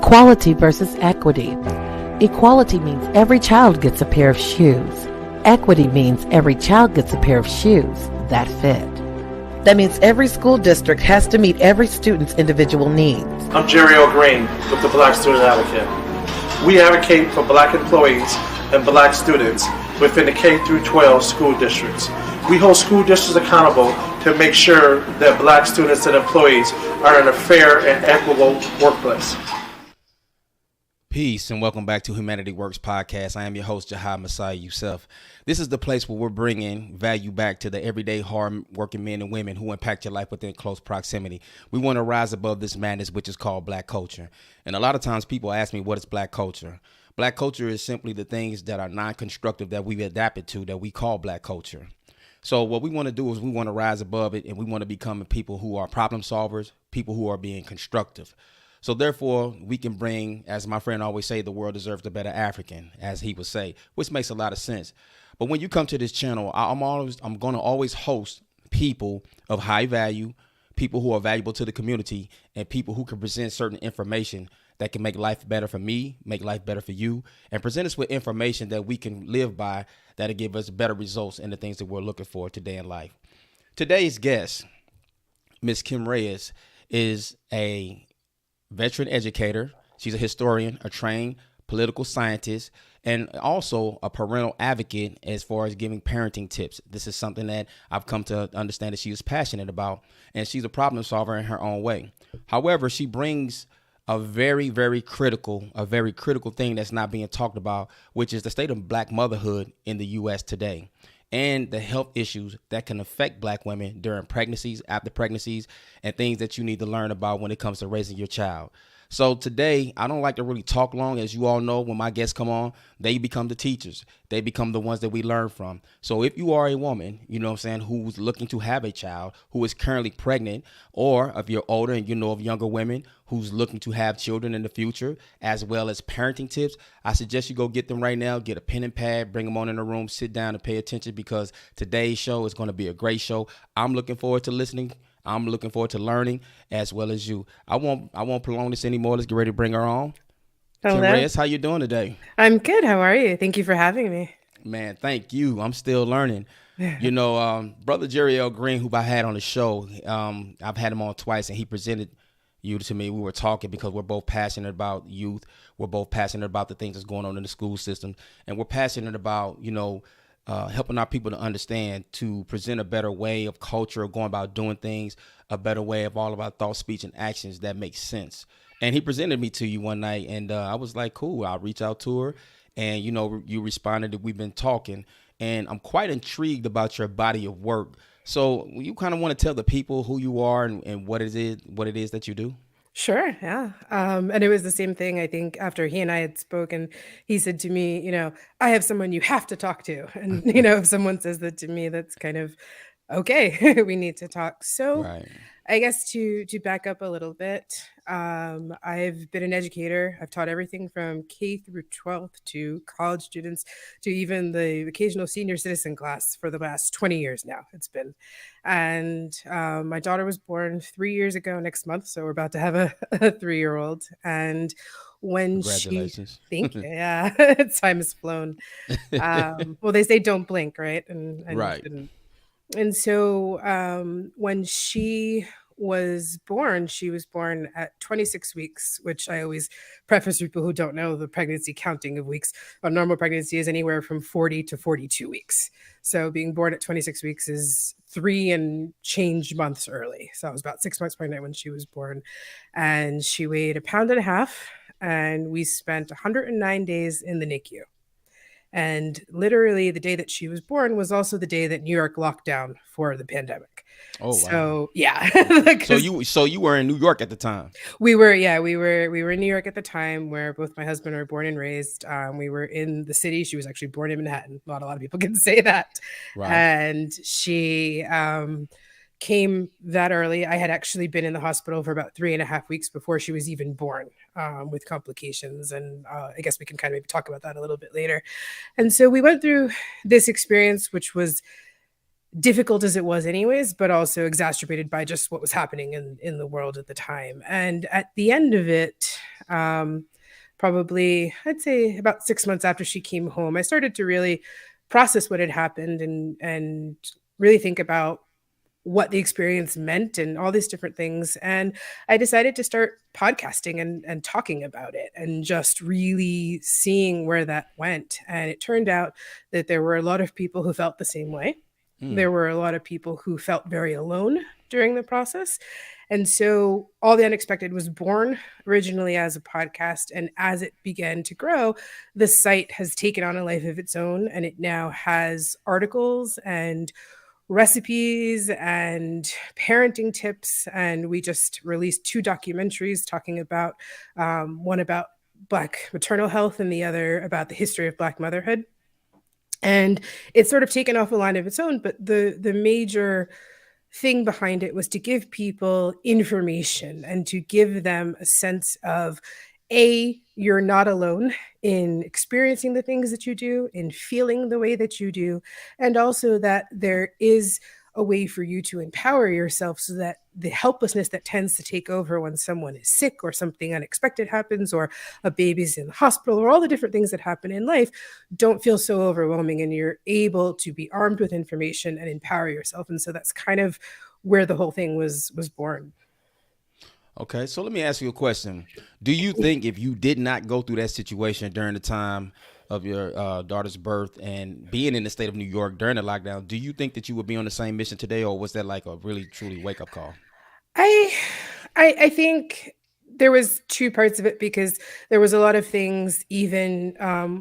Equality versus equity. Equality means every child gets a pair of shoes. Equity means every child gets a pair of shoes that fit. That means every school district has to meet every student's individual needs. I'm Jerry O'Green with the Black Student Advocate. We advocate for Black employees and Black students within the K-12 school districts. We hold school districts accountable to make sure that Black students and employees are in a fair and equitable workplace. Peace and welcome back to Huemanity Works Podcast. I am your host, Jahai Masai Youssef. This is the place where we're bringing value back to the everyday hard-working men and women who impact your life within close proximity. We want to rise above this madness, which is called Black culture. And a lot of times people ask me, what is Black culture? Black culture is simply the things that are non-constructive that we've adapted to that we call Black culture. So what we want to do is we want to rise above it, and we want to become people who are problem solvers, people who are being constructive. So therefore, we can bring, as my friend always say, the world deserves a better African, as he would say, which makes a lot of sense. But when you come to this channel, I'm going to always host people of high value, people who are valuable to the community, and people who can present certain information that can make life better for me, make life better for you, and present us with information that we can live by that'll give us better results in the things that we're looking for today in life. Today's guest, Miss Kim Reyes, is a veteran educator. She's a historian, a trained political scientist, and also a parental advocate as far as giving parenting tips. This is something that I've come to understand that she is passionate about, and she's a problem solver in her own way. However, she brings a very critical thing that's not being talked about, which is the state of Black motherhood in the U.S. today, and the health issues that can affect Black women during pregnancies, after pregnancies, and things that you need to learn about when it comes to raising your child. So today, I don't like to really talk long. As you all know, when my guests come on, they become the teachers. They become the ones that we learn from. So if you are a woman, you know what I'm saying, who's looking to have a child, who is currently pregnant, or if you're older and you know of younger women who's looking to have children in the future, as well as parenting tips, I suggest you go get them right now. Get a pen and pad, bring them on in the room, sit down and pay attention, because today's show is going to be a great show. I'm looking forward to listening. I'm looking forward to learning as well as you. I won't prolong this anymore. Let's get ready to bring her on. Hello. Kim Reyes, how you doing today? I'm good. How are you? Thank you for having me. Man, thank you. I'm still learning. You know, Brother Jerry L. Green, who I had on the show, I've had him on twice, and he presented you to me. We were talking because we're both passionate about youth. We're both passionate about the things that's going on in the school system. And we're passionate about, helping our people to understand, to present a better way of culture, of going about doing things, a better way of all of our thoughts, speech, and actions that make sense. And he presented me to you one night, and I was like, cool, I'll reach out to her. And, you responded that we've been talking, and I'm quite intrigued about your body of work. So you kind of want to tell the people who you are and what it is that you do? Sure. Yeah. And it was the same thing, I think, after he and I had spoken. He said to me, I have someone you have to talk to. And, if someone says that to me, that's kind of, okay, we need to talk. So Right. I guess to back up a little bit, I've been an educator. I've taught everything from K through 12th to college students to even the occasional senior citizen class for the last 20 years now. It's been. And my daughter was born 3 years ago next month. So we're about to have a 3-year-old. And when Congratulations. thank you. Yeah, time has flown. Well, they say don't blink, right? And Right. didn't. And so when she was born at 26 weeks, which I always preface people who don't know the pregnancy counting of weeks. A normal pregnancy is anywhere from 40 to 42 weeks. So being born at 26 weeks is 3 and change months early. So I was about 6 months pregnant when she was born, and she weighed 1.5 pounds, and we spent 109 days in the NICU. And literally the day that she was born was also the day that New York locked down for the pandemic. Oh, wow. So yeah. So you were in New York at the time. We were in New York at the time, where both my husband were born and raised. We were in the city. She was actually born in Manhattan. Not a lot of people can say that. Right. And she came that early. I had actually been in the hospital for about 3.5 weeks before she was even born, with complications. And I guess we can kind of maybe talk about that a little bit later. And so we went through this experience, which was difficult as it was anyways, but also exacerbated by just what was happening in the world at the time. And at the end of it, Probably, I'd say about 6 months after she came home, I started to really process what had happened and really think about what the experience meant and all these different things. And I decided to start podcasting and talking about it and just really seeing where that went. And it turned out that there were a lot of people who felt the same way. There were a lot of people who felt very alone during the process. And so All the Unexpected was born originally as a podcast. And as it began to grow, the site has taken on a life of its own. And it now has articles and recipes and parenting tips. And we just released 2 documentaries talking about one about Black maternal health and the other about the history of Black motherhood. And it's sort of taken off a line of its own. But the major thing behind it was to give people information and to give them a sense of, you're not alone in experiencing the things that you do, in feeling the way that you do, and also that there is a way for you to empower yourself so that the helplessness that tends to take over when someone is sick or something unexpected happens or a baby's in the hospital or all the different things that happen in life don't feel so overwhelming, and you're able to be armed with information and empower yourself. And so that's kind of where the whole thing was born. Okay, so let me ask you a question. Do you think if you did not go through that situation during the time of your daughter's birth and being in the state of New York during the lockdown, do you think that you would be on the same mission today, or was that like a really truly wake up call? I think there was 2 parts of it, because there was a lot of things even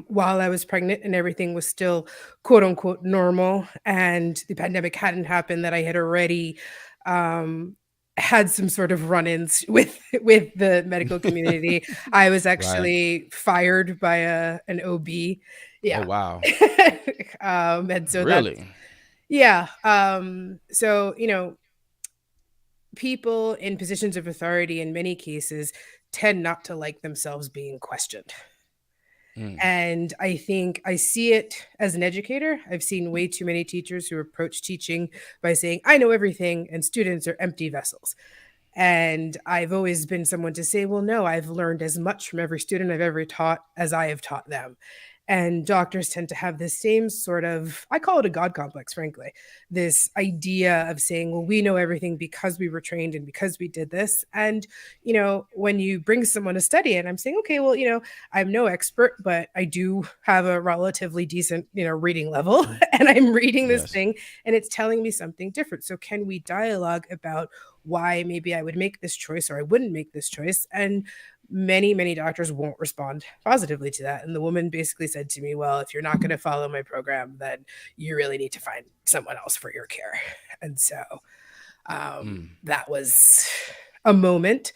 while I was pregnant and everything was still quote unquote normal and the pandemic hadn't happened, that I had already had some sort of run-ins with the medical community. I was actually fired by an OB. Yeah. Oh, wow. And so Really? yeah. So, people in positions of authority in many cases tend not to like themselves being questioned. And I think I see it as an educator. I've seen way too many teachers who approach teaching by saying, I know everything, and students are empty vessels. And I've always been someone to say, well, no, I've learned as much from every student I've ever taught as I have taught them. And doctors tend to have this same sort of, I call it a God complex, frankly, this idea of saying, well, we know everything because we were trained and because we did this. And, when you bring someone to study it, I'm saying, okay, well, I'm no expert, but I do have a relatively decent, reading level, and I'm reading this thing and it's telling me something different. So can we dialogue about why maybe I would make this choice or I wouldn't make this choice? And many doctors won't respond positively to that. And the woman basically said to me, well, if you're not going to follow my program, then you really need to find someone else for your care. And so that was a moment.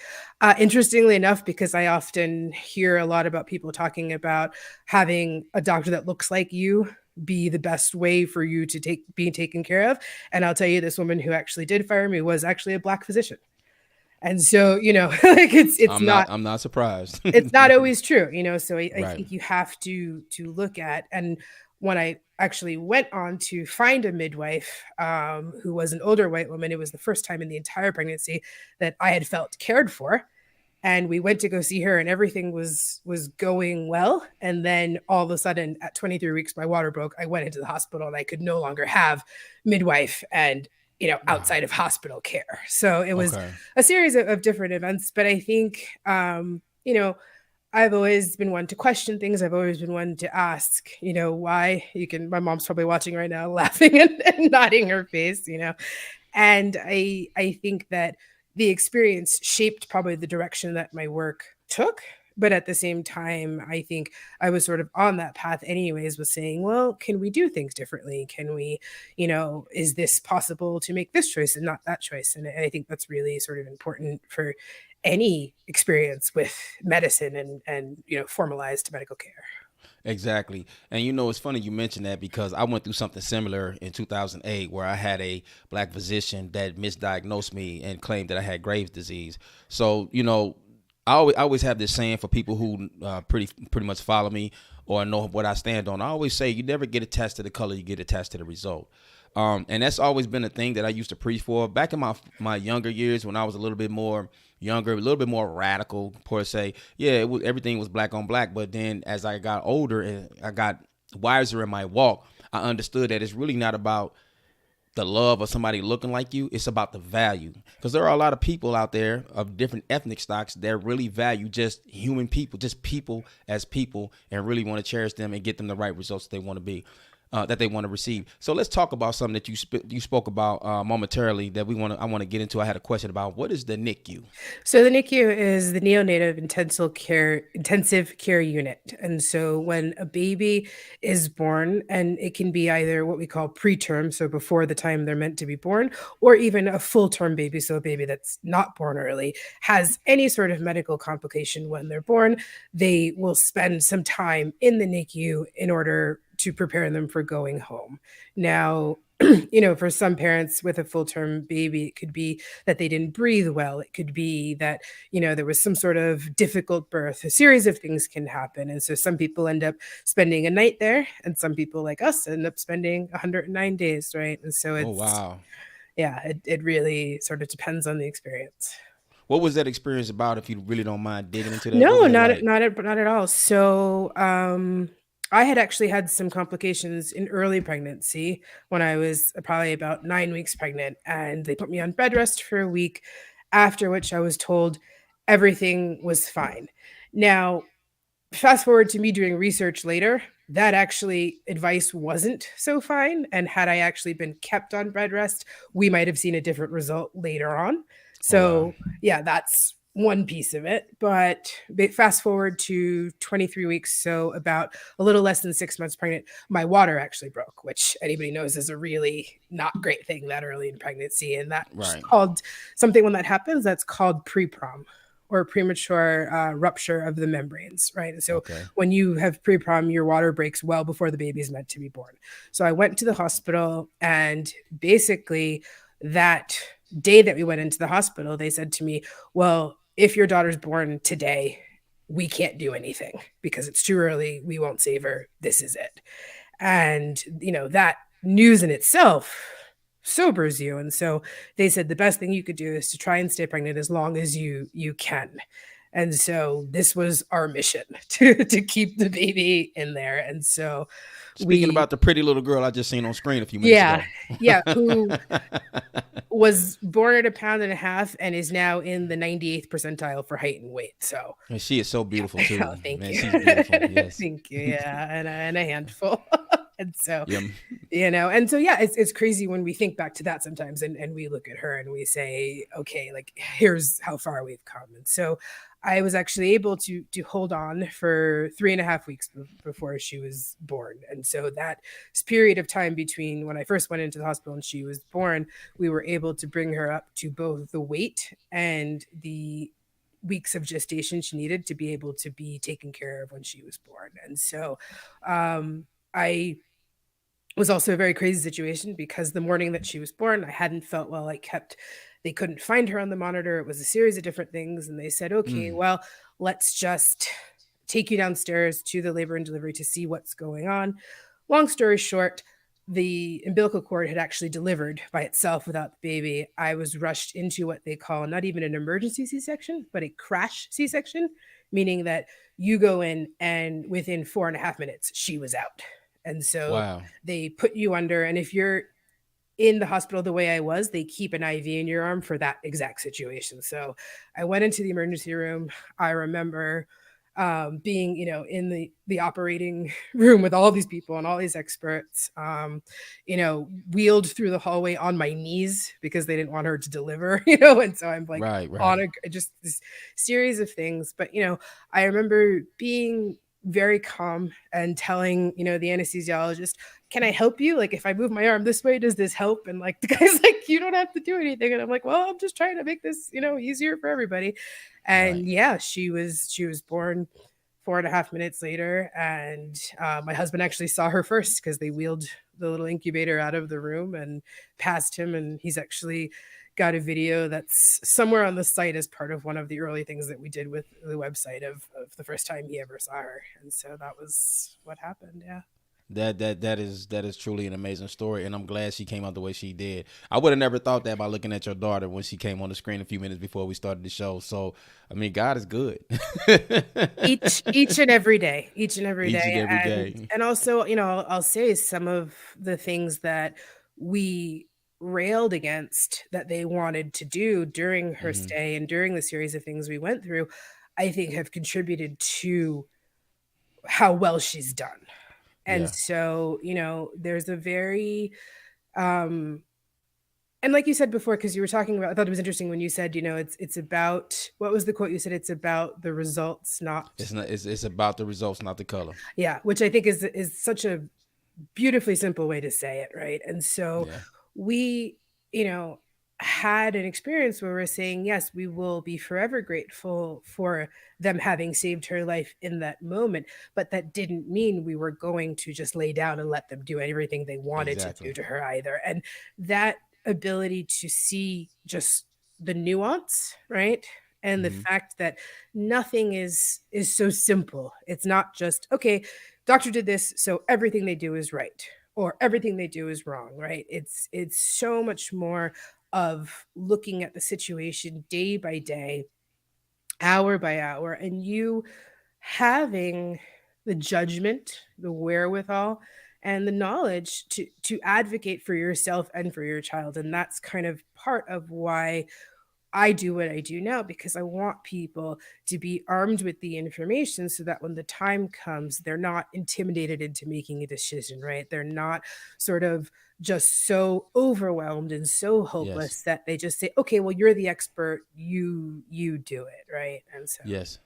Interestingly enough, because I often hear a lot about people talking about having a doctor that looks like you be the best way for you to being taken care of. And I'll tell you, this woman who actually did fire me was actually a Black physician. And so, like I'm not surprised. It's not always true, so I think you have to look at, and when I actually went on to find a midwife who was an older white woman, it was the first time in the entire pregnancy that I had felt cared for. And we went to go see her and everything was going well. And then all of a sudden at 23 weeks, my water broke. I went into the hospital and I could no longer have midwife and outside of hospital care. So it was a series of different events. But I think, I've always been one to question things. I've always been one to ask, why. My mom's probably watching right now laughing and nodding her face, And I think that the experience shaped probably the direction that my work took. But at the same time, I think I was sort of on that path anyways, was saying, well, can we do things differently? Can we, is this possible to make this choice and not that choice? And I think that's really sort of important for any experience with medicine and formalized medical care. Exactly. And it's funny you mentioned that, because I went through something similar in 2008 where I had a Black physician that misdiagnosed me and claimed that I had Graves' disease. So, I always have this saying for people who pretty much follow me or know what I stand on. I always say you never get attached to the color, you get attached to the result. And that's always been a thing that I used to preach for. Back in my younger years when I was a little bit more, younger, a little bit more radical per se. Yeah, everything was black on black. But then as I got older and I got wiser in my walk, I understood that it's really not about the love of somebody looking like you. It's about the value, because there are a lot of people out there of different ethnic stocks that really value just human people, just people as people, and really want to cherish them and get them the right results they want to be. That they want to receive. So let's talk about something that you spoke about momentarily that I want to get into. I had a question about, what is the NICU? So the NICU is the neonatal intensive care unit. And so when a baby is born, and it can be either what we call preterm, so before the time they're meant to be born, or even a full-term baby, so a baby that's not born early, has any sort of medical complication when they're born, they will spend some time in the NICU in order to prepare them for going home. Now, for some parents with a full-term baby, it could be that they didn't breathe well. It could be that, there was some sort of difficult birth. A series of things can happen. And so some people end up spending a night there, and some people like us end up spending 109 days, right? And so it's, oh, wow. Yeah, it really sort of depends on the experience. What was that experience about, if you really don't mind digging into that? No, not at all. So, I had actually had some complications in early pregnancy when I was probably about 9 weeks pregnant, and they put me on bed rest for a week, after which I was told everything was fine. Now, fast forward to me doing research later, that actually advice wasn't so fine. And had I actually been kept on bed rest, we might have seen a different result later on. So, yeah, that's one piece of it. But fast forward to 23 weeks, so about a little less than 6 months pregnant, my water actually broke, which anybody knows is a really not great thing that early in pregnancy. And that's called something, when that happens, that's called pre-prom, or premature rupture of the membranes, right? So when you have pre-prom, your water breaks well before the baby is meant to be born. So I went to the hospital, and basically that day that we went into the hospital, they said to me, well, if your daughter's born today, we can't do anything because it's too early. We won't save her. This is it. And, that news in itself sobers you. And so they said the best thing you could do is to try and stay pregnant as long as you can. And so this was our mission, to keep the baby in there. And so speaking about the pretty little girl I just seen on screen a few minutes ago. Who was born at 1.5 pounds and is now in the 98th percentile for height and weight. So, and she is so beautiful too. Oh, thank you. She's beautiful. Yes. Thank you. Yeah, and a handful. And so, it's crazy when we think back to that sometimes, and we look at her and we say, okay, like, here's how far we've come. And so I was actually able to hold on for 3.5 weeks before she was born. And so that period of time between when I first went into the hospital and she was born, we were able to bring her up to both the weight and the weeks of gestation she needed to be able to be taken care of when she was born. And so I was also a very crazy situation, because the morning that she was born, I hadn't felt well. They couldn't find her on the monitor. It was a series of different things. And they said, okay, well, let's just take you downstairs to the labor and delivery to see what's going on. Long story short, the umbilical cord had actually delivered by itself without the baby. I was rushed into what they call not even an emergency C-section, but a crash C-section, meaning that you go in and within 4.5 minutes, she was out. And so they put you under, and if you're in the hospital the way I was, they keep an IV in your arm for that exact situation. So I went into the emergency room. I remember being, in the operating room with all these people and all these experts, wheeled through the hallway on my knees because they didn't want her to deliver, and so I'm like on just this series of things. But, I remember being very calm and telling, the anesthesiologist, can I help you? Like, if I move my arm this way, does this help? And like, the guy's like, you don't have to do anything. And I'm like, well, I'm just trying to make this, easier for everybody. And she was born 4.5 minutes later. And my husband actually saw her first, because they wheeled the little incubator out of the room and past him. And he's actually got a video that's somewhere on the site as part of one of the early things that we did with the website of the first time he ever saw her. And so that was what happened. Yeah. That is truly an amazing story, and I'm glad she came out the way she did. I would have never thought that by looking at your daughter when she came on the screen a few minutes before we started the show. So, I mean, God is good. Each and every day, each and every Each and day. every day. And also, I'll say some of the things that we railed against that they wanted to do during her Hmm. stay and during the series of things we went through, I think have contributed to how well she's done. And Yeah. so, there's a very um and like you said before, because you were talking about, I thought it was interesting when you said, it's about, what was the quote you said? It's about the results, not. It's not. It's about the results, not the color. Yeah, which I think is such a beautifully simple way to say it, right? And so Yeah. we, you know, had an experience where we're saying, yes, we will be forever grateful for them having saved her life in that moment. But that didn't mean we were going to just lay down and let them do everything they wanted to do Exactly. to her either. And that ability to see just the nuance, right? And the Hmm. fact that nothing is so simple. It's not just, okay, doctor did this, so everything they do is right or everything they do is wrong, right? It's so much more of looking at the situation day by day, hour by hour, and you having the judgment, the wherewithal, and the knowledge to advocate for yourself and for your child. And that's kind of part of why I do what I do now, because I want people to be armed with the information so that when the time comes, they're not intimidated into making a decision, right? They're not sort of just so overwhelmed and so Yes. hopeless that they just say, "Okay, well, you're the expert, you do it," right? And so, Yes.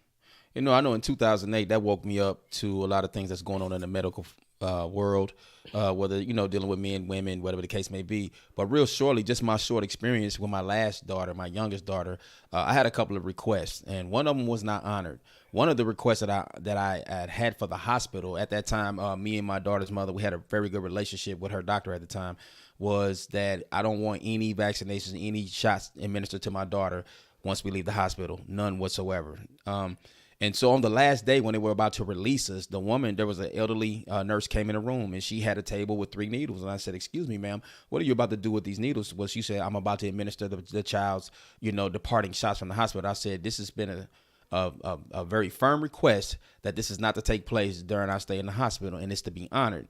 I know in 2008 that woke me up to a lot of things that's going on in the medical world, whether dealing with men, women, whatever the case may be. But real shortly, just my short experience with my last daughter, my youngest daughter, I had a couple of requests, and one of them was not honored. One of the requests that I had for the hospital at that time, me and my daughter's mother, we had a very good relationship with her doctor at the time, was that I don't want any vaccinations, any shots administered to my daughter once we leave the hospital, none whatsoever. And so on the last day when they were about to release us, there was an elderly nurse came in the room and she had a table with 3 needles. And I said, "Excuse me, ma'am, what are you about to do with these needles?" Well, she said, "I'm about to administer the child's, departing shots from the hospital." I said, "This has been a very firm request that this is not to take place during our stay in the hospital and it's to be honored."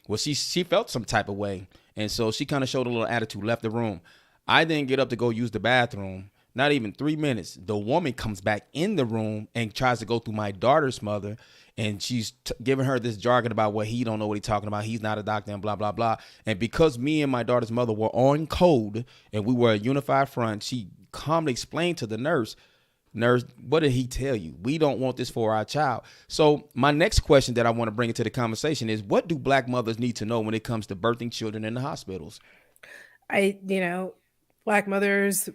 Well, she felt some type of way. And so she kind of showed a little attitude, left the room. I didn't get up to go use the bathroom. Not even 3 minutes. The woman comes back in the room and tries to go through my daughter's mother. And she's giving her this jargon about what he don't know what he's talking about. He's not a doctor and blah, blah, blah. And because me and my daughter's mother were on code and we were a unified front, she calmly explained to the nurse, "Nurse, what did he tell you? We don't want this for our child." So my next question that I want to bring into the conversation is, what do Black mothers need to know when it comes to birthing children in the hospitals? I, Black mothers,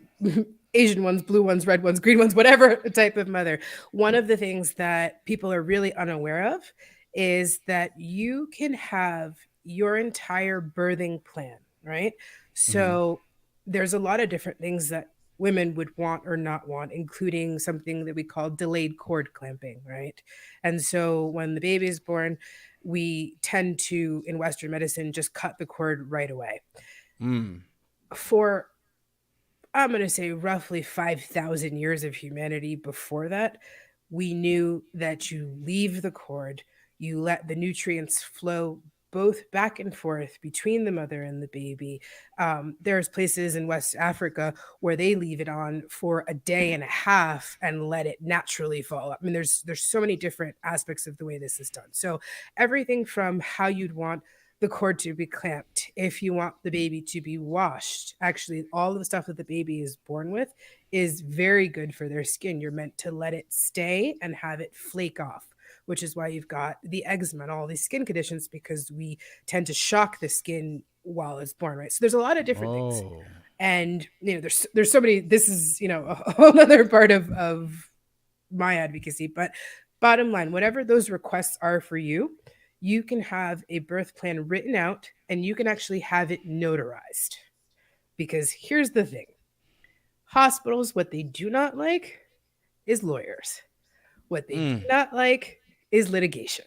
Asian ones, blue ones, red ones, green ones, whatever type of mother. One of the things that people are really unaware of is that you can have your entire birthing plan, right? Mm-hmm. So there's a lot of different things that women would want or not want, including something that we call delayed cord clamping, right? And so when the baby is born, we tend to, in Western medicine, just cut the cord right away. Mm. For, I'm going to say, roughly 5,000 years of humanity before that, we knew that you leave the cord, you let the nutrients flow both back and forth between the mother and the baby. There's places in West Africa where they leave it on for a day and a half and let it naturally fall. I mean, there's so many different aspects of the way this is done. So everything from how you'd want the cord to be clamped, if you want the baby to be washed, actually all of the stuff that the baby is born with is very good for their skin. You're meant to let it stay and have it flake off, which is why you've got the eczema and all these skin conditions, because we tend to shock the skin while it's born, right? So there's a lot of different things. Oh. And there's so many. This is a whole other part of my advocacy. But bottom line, whatever those requests are for you, you can have a birth plan written out and you can actually have it notarized. Because here's the thing: hospitals, what they do not like is lawyers. What they do Mm. not like is litigation.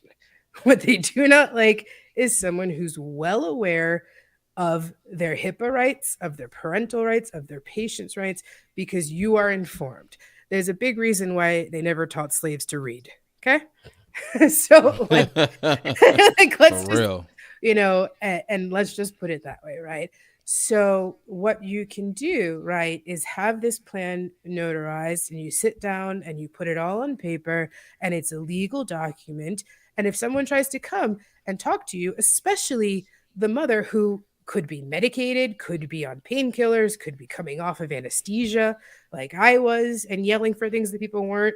What they do not like is someone who's well aware of their HIPAA rights, of their parental rights, of their patient's rights, because you are informed. There's a big reason why they never taught slaves to read. Okay. So like, like let's For just, real. and let's just put it that way, right? So what you can do, right, is have this plan notarized, and you sit down and you put it all on paper, and it's a legal document. And if someone tries to come and talk to you, especially the mother who could be medicated, could be on painkillers, could be coming off of anesthesia like I was, and yelling for things that people weren't,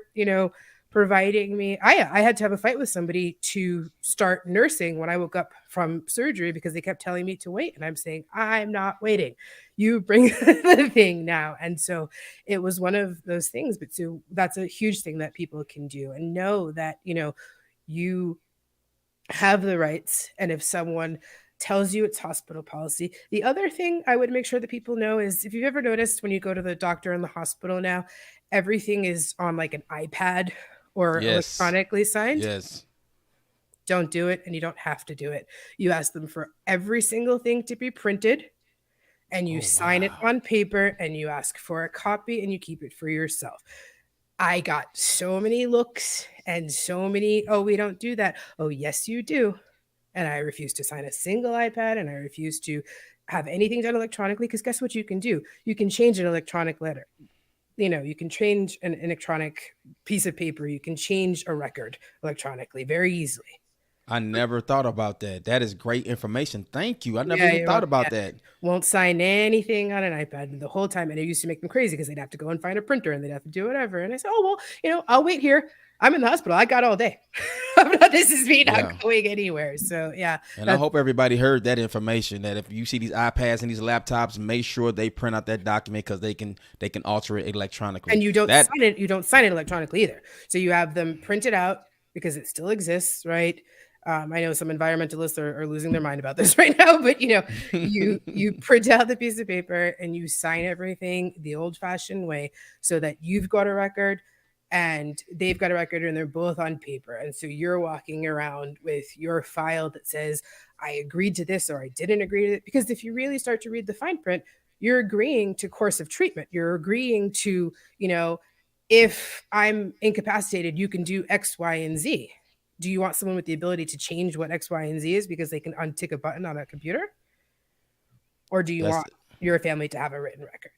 providing me. I had to have a fight with somebody to start nursing when I woke up from surgery because they kept telling me to wait. And I'm saying, I'm not waiting. You bring the thing now. And so it was one of those things. But so that's a huge thing that people can do, and know that, you have the rights. And if someone tells you it's hospital policy. The other thing I would make sure that people know is, if you've ever noticed when you go to the doctor in the hospital now, everything is on like an iPad or electronically signed. Yes. Don't do it, and you don't have to do it. You ask them for every single thing to be printed, and you sign it on paper, and you ask for a copy, and you keep it for yourself. I got so many looks and so many, oh, we don't do that. Oh, yes, you do. And I refuse to sign a single iPad, and I refuse to have anything done electronically, because guess what you can do? You can change an electronic letter. You can change an electronic piece of paper. You can change a record electronically very easily. I never thought about that. That is great information. Thank you. I never even thought about that. Won't sign anything on an iPad the whole time. And it used to make them crazy because they'd have to go and find a printer, and they'd have to do whatever. And I said, oh, well, I'll wait here. I'm in the hospital. I got all day. This is me not going anywhere. So, yeah. And I hope everybody heard that information, that if you see these iPads and these laptops, make sure they print out that document, because they can alter it electronically. And you don't sign it. You don't sign it electronically either. So you have them printed out because it still exists, right? I know some environmentalists are losing their mind about this right now, but you print out the piece of paper and you sign everything the old-fashioned way, so that you've got a record and they've got a record, and they're both on paper. And so you're walking around with your file that says, I agreed to this, or I didn't agree to it. Because if you really start to read the fine print, you're agreeing to course of treatment. You're agreeing to, if I'm incapacitated, you can do X, Y, and Z. Do you want someone with the ability to change what X, Y, and Z is because they can untick a button on a computer? Or do you want your family to have a written record?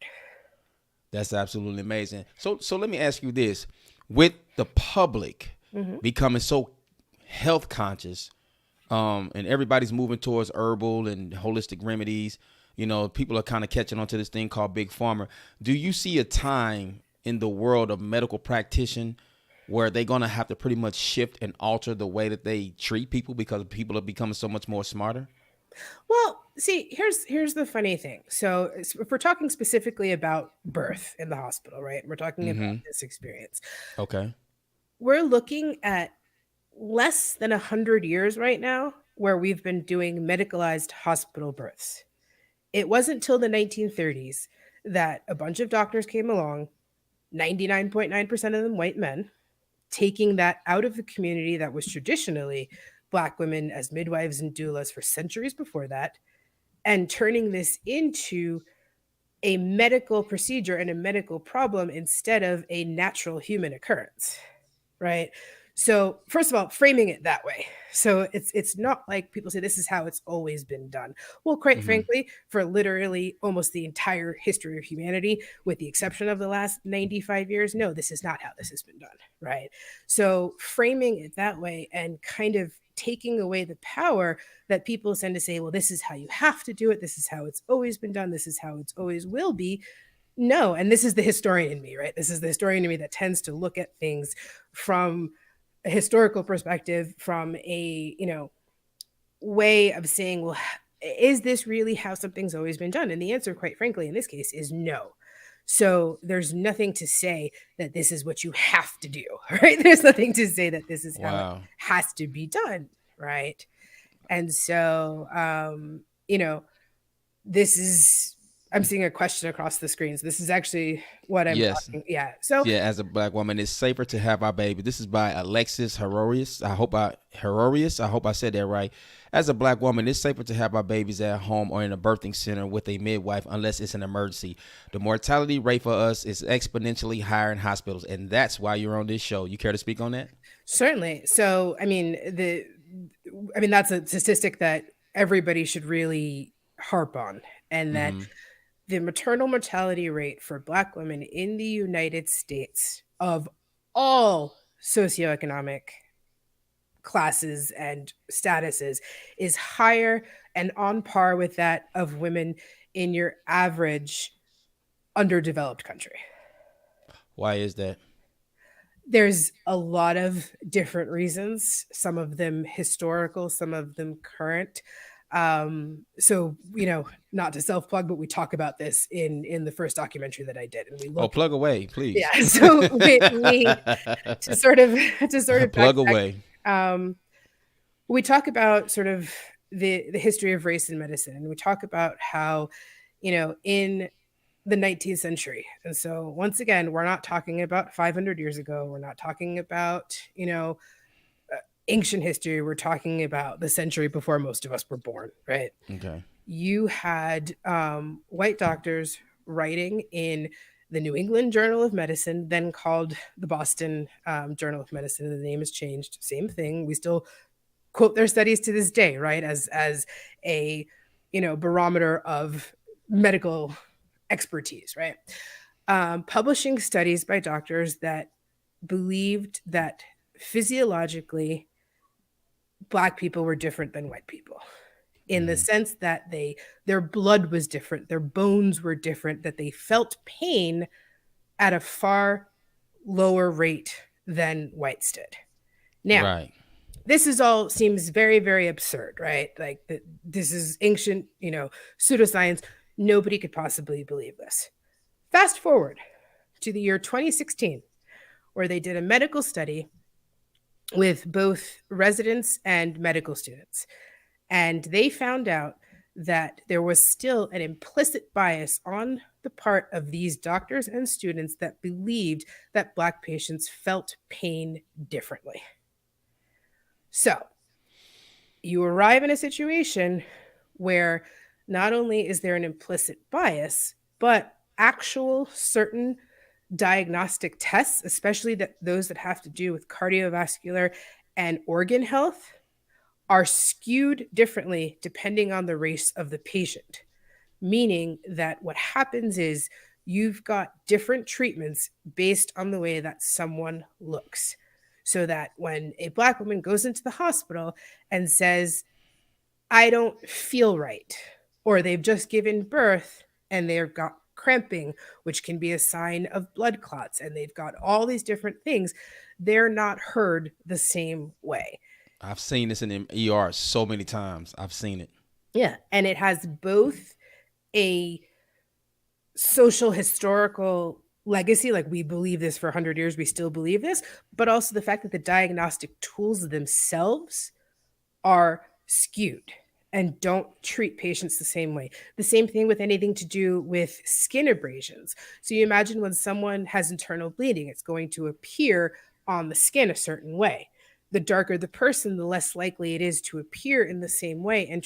That's absolutely amazing. So let me ask you this. With the public becoming so health conscious, and everybody's moving towards herbal and holistic remedies, people are kind of catching on to this thing called Big Pharma. Do you see a time in the world of medical practitioner where they're going to have to pretty much shift and alter the way that they treat people, because people are becoming so much more smarter? Well, see, here's the funny thing. So if we're talking specifically about birth in the hospital, right? We're talking about this experience. Okay. We're looking at less than 100 years right now where we've been doing medicalized hospital births. It wasn't till the 1930s that a bunch of doctors came along, 99.9% of them white men, taking that out of the community that was traditionally Black women as midwives and doulas for centuries before that, and turning this into a medical procedure and a medical problem instead of a natural human occurrence, right? So first of all, framing it that way. So it's not like people say this is how it's always been done. Well, quite frankly, for literally almost the entire history of humanity, with the exception of the last 95 years, no, this is not how this has been done, right? So framing it that way and kind of taking away the power that people tend to say, well, this is how you have to do it. This is how it's always been done. This is how it's always will be. No, and this is the historian in me, right? This is the historian in me that tends to look at things from a historical perspective, from a, way of saying, well, is this really how something's always been done? And the answer, quite frankly, in this case is no. So there's nothing to say that this is what you have to do, right? There's nothing to say that this is how it has to be done, right? And so, this is I'm seeing a question across the screens. This is actually what I'm Yes. talking. Yeah. So Yeah, as a Black woman, it's safer to have our baby. This is by Alexis Herorius. I hope I said that right. As a Black woman, it's safer to have our babies at home or in a birthing center with a midwife unless it's an emergency. The mortality rate for us is exponentially higher in hospitals, and that's why you're on this show. You care to speak on that? certainly. So I mean, that's a statistic that everybody should really harp on, and that Mm-hmm. the maternal mortality rate for Black women in the United States of all socioeconomic classes and statuses is higher and on par with that of women in your average underdeveloped country. Why is that? There's a lot of different reasons, some of them historical, some of them current. So, not to self plug, but we talk about this in the first documentary that I did, and we look. Plug away, please. Yeah, so we to sort of plug backtrack, away. we talk about sort of the history of race in medicine, and we talk about how, in the 19th century. And so once again, we're not talking about 500 years ago. We're not talking about, ancient history. We're talking about the century before most of us were born, right? Okay. You had white doctors writing in the New England Journal of Medicine, then called the Boston Journal of Medicine. The name has changed. Same thing. We still quote their studies to this day, right? As a, barometer of medical expertise, right? Publishing studies by doctors that believed that physiologically Black people were different than white people, in the sense that their blood was different, their bones were different, that they felt pain at a far lower rate than whites did. Now, Right. this is all seems very, very absurd, right? Like this is ancient, pseudoscience. Nobody could possibly believe this. Fast forward to the year 2016, where they did a medical study with both residents and medical students. And they found out that there was still an implicit bias on the part of these doctors and students that believed that Black patients felt pain differently. So you arrive in a situation where not only is there an implicit bias, but actual certain diagnostic tests, especially those that have to do with cardiovascular and organ health, are skewed differently depending on the race of the patient. Meaning that what happens is you've got different treatments based on the way that someone looks. So that when a Black woman goes into the hospital and says, I don't feel right, or they've just given birth and they've got cramping, which can be a sign of blood clots, and they've got all these different things, they're not heard the same way. I've seen this in the ER so many times. I've seen it. Yeah. And it has both a social historical legacy, like we believe this for 100 years, we still believe this, but also the fact that the diagnostic tools themselves are skewed and don't treat patients the same way. The same thing with anything to do with skin abrasions. So you imagine when someone has internal bleeding, it's going to appear on the skin a certain way. The darker the person, the less likely it is to appear in the same way. And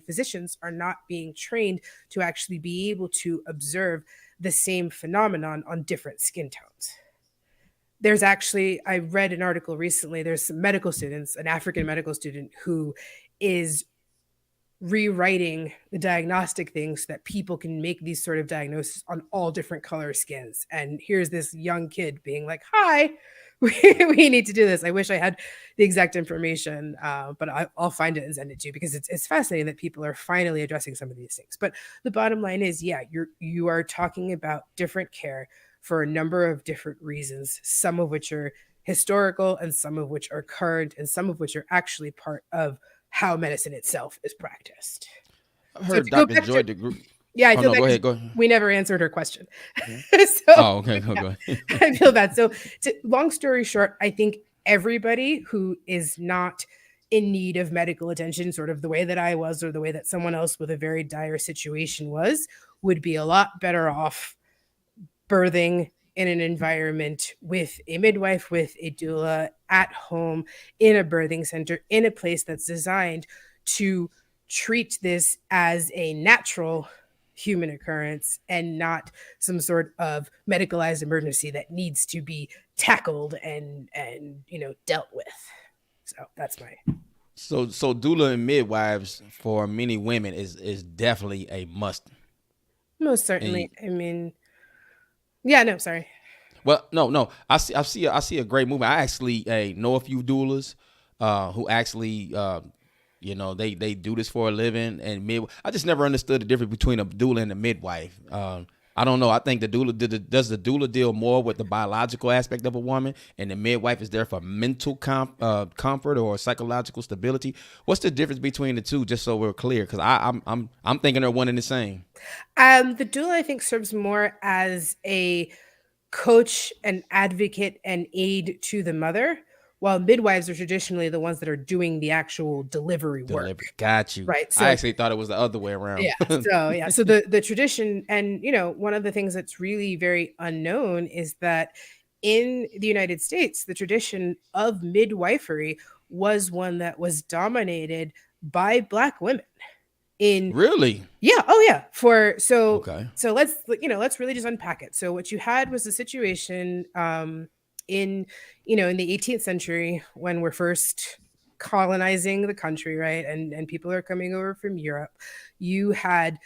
physicians are not being trained to actually be able to observe the same phenomenon on different skin tones. There's actually, I read an article recently, there's some medical students, an African medical student who is rewriting the diagnostic things so that people can make these sort of diagnoses on all different color skins. And here's this young kid being like, hi, we need to do this. I wish I had the exact information, but I'll find it and send it to you, because it's fascinating that people are finally addressing some of these things. But the bottom line is, yeah, you are talking about different care for a number of different reasons, some of which are historical and some of which are current and some of which are actually part of how medicine itself is practiced. I've heard Dr. Joy DeGruy. Yeah, I feel bad. Go ahead. We never answered her question. Okay. Go ahead. I feel bad. So long story short, I think everybody who is not in need of medical attention, sort of the way that I was, or the way that someone else with a very dire situation was, would be a lot better off birthing in an environment with a midwife, with a doula, at home, in a birthing center, in a place that's designed to treat this as a natural human occurrence and not some sort of medicalized emergency that needs to be tackled and dealt with. So that's my So doula and midwives for many women is definitely a must. most certainly. I mean, yeah, no, sorry. Well, no. I see a great movement. I actually know a few doulas who actually they do this for a living, and I just never understood the difference between a doula and a midwife. I don't know. I think the doula does the doula deal more with the biological aspect of a woman, and the midwife is there for mental comfort or psychological stability. What's the difference between the two? Just so we're clear, because I'm thinking they're one and the same. The doula, I think, serves more as a coach, an advocate, and aid to the mother, while midwives are traditionally the ones that are doing the actual delivery work. Got you. Right. So, I actually thought it was the other way around. Yeah. So the tradition, and one of the things that's really very unknown is that in the United States, the tradition of midwifery was one that was dominated by Black women. Really? Yeah. Oh yeah. Okay. So let's really just unpack it. So what you had was a situation in the 18th century, when we're first colonizing the country, right? And people are coming over from Europe. You had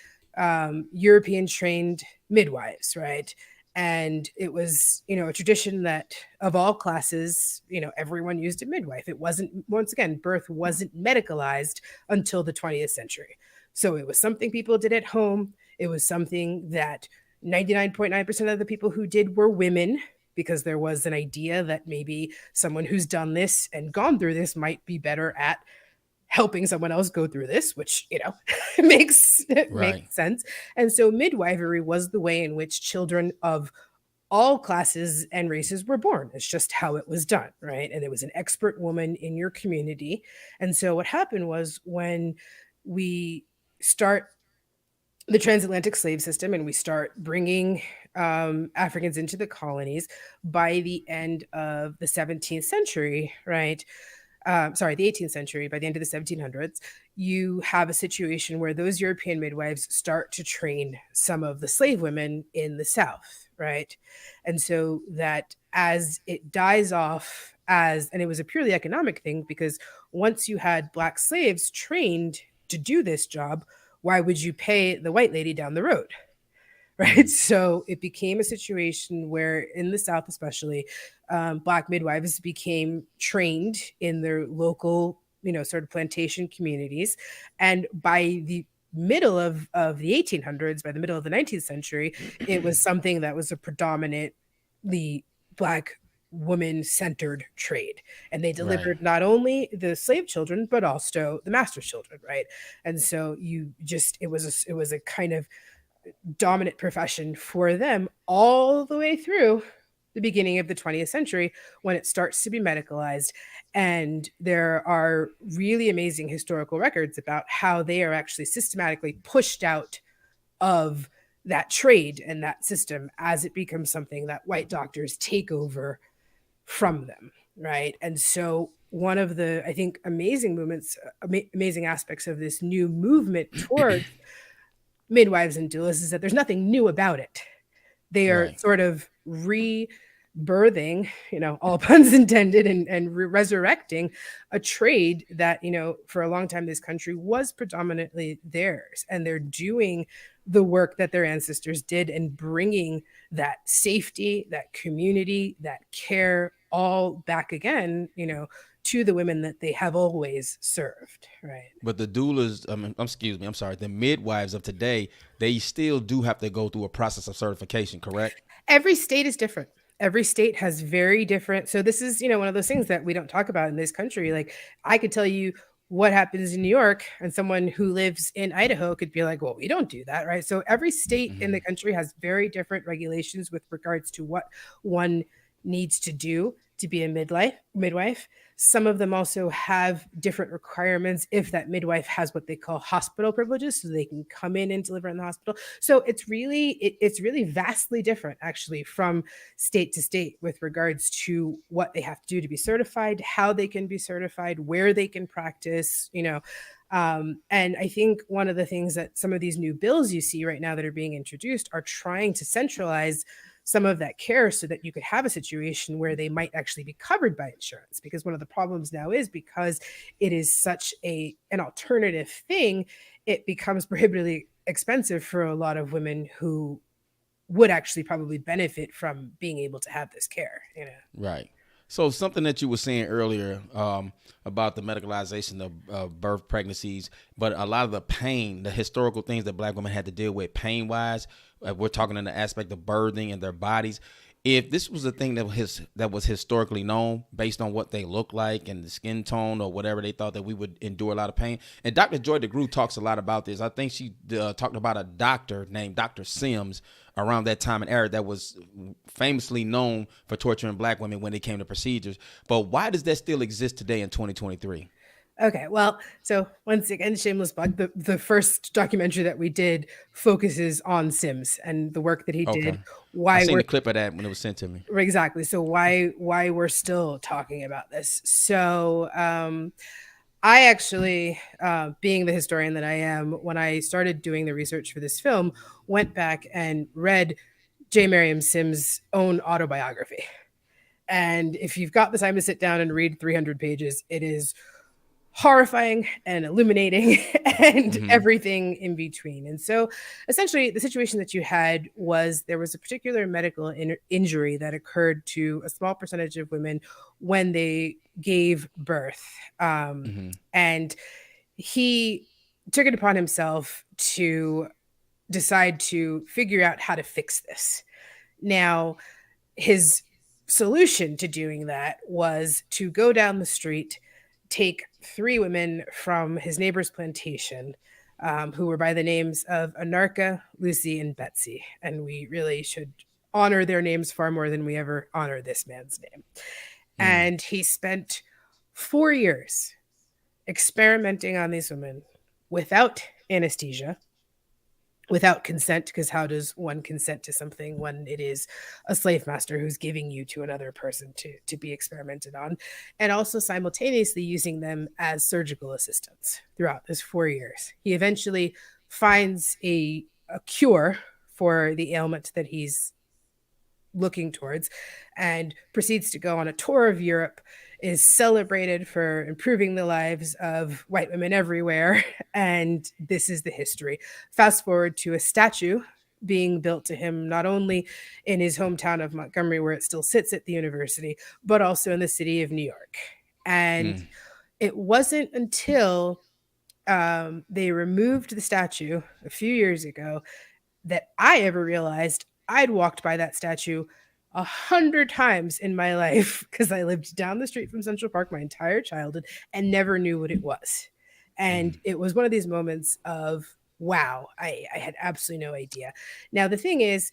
European trained midwives, right? And it was, a tradition that of all classes, everyone used a midwife. It wasn't, once again, birth wasn't medicalized until the 20th century. So it was something people did at home. It was something that 99.9% of the people who did were women, because there was an idea that maybe someone who's done this and gone through this might be better at helping someone else go through this, which, makes sense. And so midwifery was the way in which children of all classes and races were born. It's just how it was done, right? And it was an expert woman in your community. And so what happened was, when we start the transatlantic slave system and we start bringing Africans into the colonies, by the end of the 17th century, right? The 18th century, by the end of the 1700s, you have a situation where those European midwives start to train some of the slave women in the South, right? And so that as it dies off, and it was a purely economic thing, because once you had Black slaves trained to do this job, why would you pay the white lady down the road? Right. So it became a situation where, in the South especially, Black midwives became trained in their local, sort of plantation communities. And by the middle of the 1800s, by the middle of the 19th century, it was something that was a predominantly Black woman-centered trade. And they delivered not only the slave children, but also the master's children, right? And so it was a kind of dominant profession for them all the way through the beginning of the 20th century, when it starts to be medicalized. And there are really amazing historical records about how they are actually systematically pushed out of that trade and that system as it becomes something that white doctors take over from them, right? And so one of the, I think, amazing aspects of this new movement towards midwives and doulas is that there's nothing new about it. They are sort of rebirthing, all puns intended, and resurrecting a trade that, for a long time this country was predominantly theirs. And they're doing the work that their ancestors did, and bringing that safety, that community, that care all back again, to the women that they have always served, right? But the doulas, the midwives of today, they still do have to go through a process of certification, correct? Every state is different. Every state has very different. So this is, one of those things that we don't talk about in this country. Like, I could tell you what happens in New York, and someone who lives in Idaho could be like, well, we don't do that, right? So every state in the country has very different regulations with regards to what one needs to do to be a midwife. Some of them also have different requirements if that midwife has what they call hospital privileges, so they can come in and deliver in the hospital. So it's really vastly different actually from state to state with regards to what they have to do to be certified, how they can be certified, where they can practice, and I think one of the things that some of these new bills you see right now that are being introduced are trying to centralize some of that care so that you could have a situation where they might actually be covered by insurance. Because one of the problems now is because it is such an alternative thing, it becomes prohibitively expensive for a lot of women who would actually probably benefit from being able to have this care. Right. So something that you were saying earlier about the medicalization of birth pregnancies, but a lot of the pain, the historical things that Black women had to deal with pain-wise, we're talking in the aspect of birthing and their bodies. If this was a thing that was historically known based on what they look like and the skin tone or whatever, they thought that we would endure a lot of pain. And Dr. Joy DeGruy talks a lot about this. I think she talked about a doctor named Dr. Sims around that time and era that was famously known for torturing Black women when it came to procedures. But why does that still exist today in 2023? Okay, well, so once again, shameless plug. The first documentary that we did focuses on Sims and the work that he did. I seen the clip of that when it was sent to me. Exactly. So why we're still talking about this? So I actually, being the historian that I am, when I started doing the research for this film, went back and read J. Mariam Sims' own autobiography. And if you've got the time to sit down and read 300 pages, it is horrifying and illuminating and everything in between. And so essentially the situation that you had was there was a particular medical injury that occurred to a small percentage of women when they gave birth. And he took it upon himself to decide to figure out how to fix this. Now, his solution to doing that was to go down the street, take 3 women from his neighbor's plantation, who were by the names of Anarcha, Lucy, and Betsy. And we really should honor their names far more than we ever honor this man's name. And he spent 4 years experimenting on these women without anesthesia, without consent, because how does one consent to something when it is a slave master who's giving you to another person to be experimented on, and also simultaneously using them as surgical assistants throughout this 4 years. He eventually finds a cure for the ailment that he's looking towards and proceeds to go on a tour of Europe, is celebrated for improving the lives of white women everywhere. And this is the history. Fast forward to a statue being built to him, not only in his hometown of Montgomery, where it still sits at the university, but also in the city of New York. And it wasn't until they removed the statue a few years ago that I ever realized I'd walked by that statue 100 times in my life because I lived down the street from Central Park my entire childhood and never knew what it was. And it was one of these moments of, wow, I had absolutely no idea. Now, the thing is,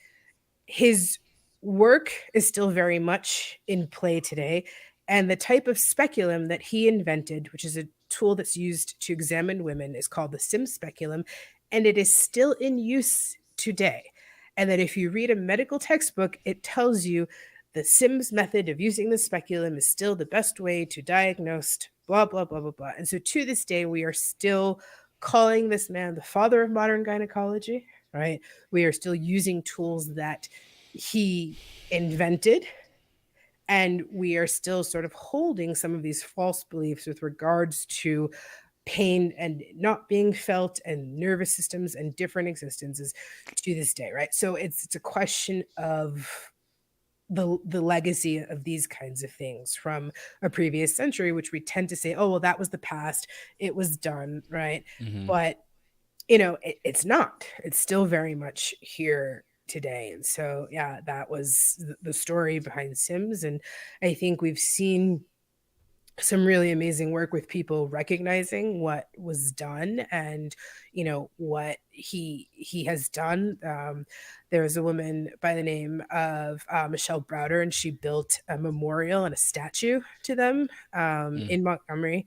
his work is still very much in play today. And the type of speculum that he invented, which is a tool that's used to examine women, is called the Sims speculum. And it is still in use today. And that if you read a medical textbook, it tells you the Sims method of using the speculum is still the best way to diagnose blah, blah, blah, blah, blah. And so to this day, we are still calling this man the father of modern gynecology, right? We are still using tools that he invented. And we are still sort of holding some of these false beliefs with regards to pain and not being felt and nervous systems and different existences to this day, right? So it's a question of the legacy of these kinds of things from a previous century, which we tend to say, oh, well, that was the past, it was done, right? But it's not. It's still very much here today. And so that was the story behind Sims. And I think we've seen some really amazing work with people recognizing what was done and what he has done. There was a woman by the name of Michelle Browder, and she built a memorial and a statue to them in Montgomery.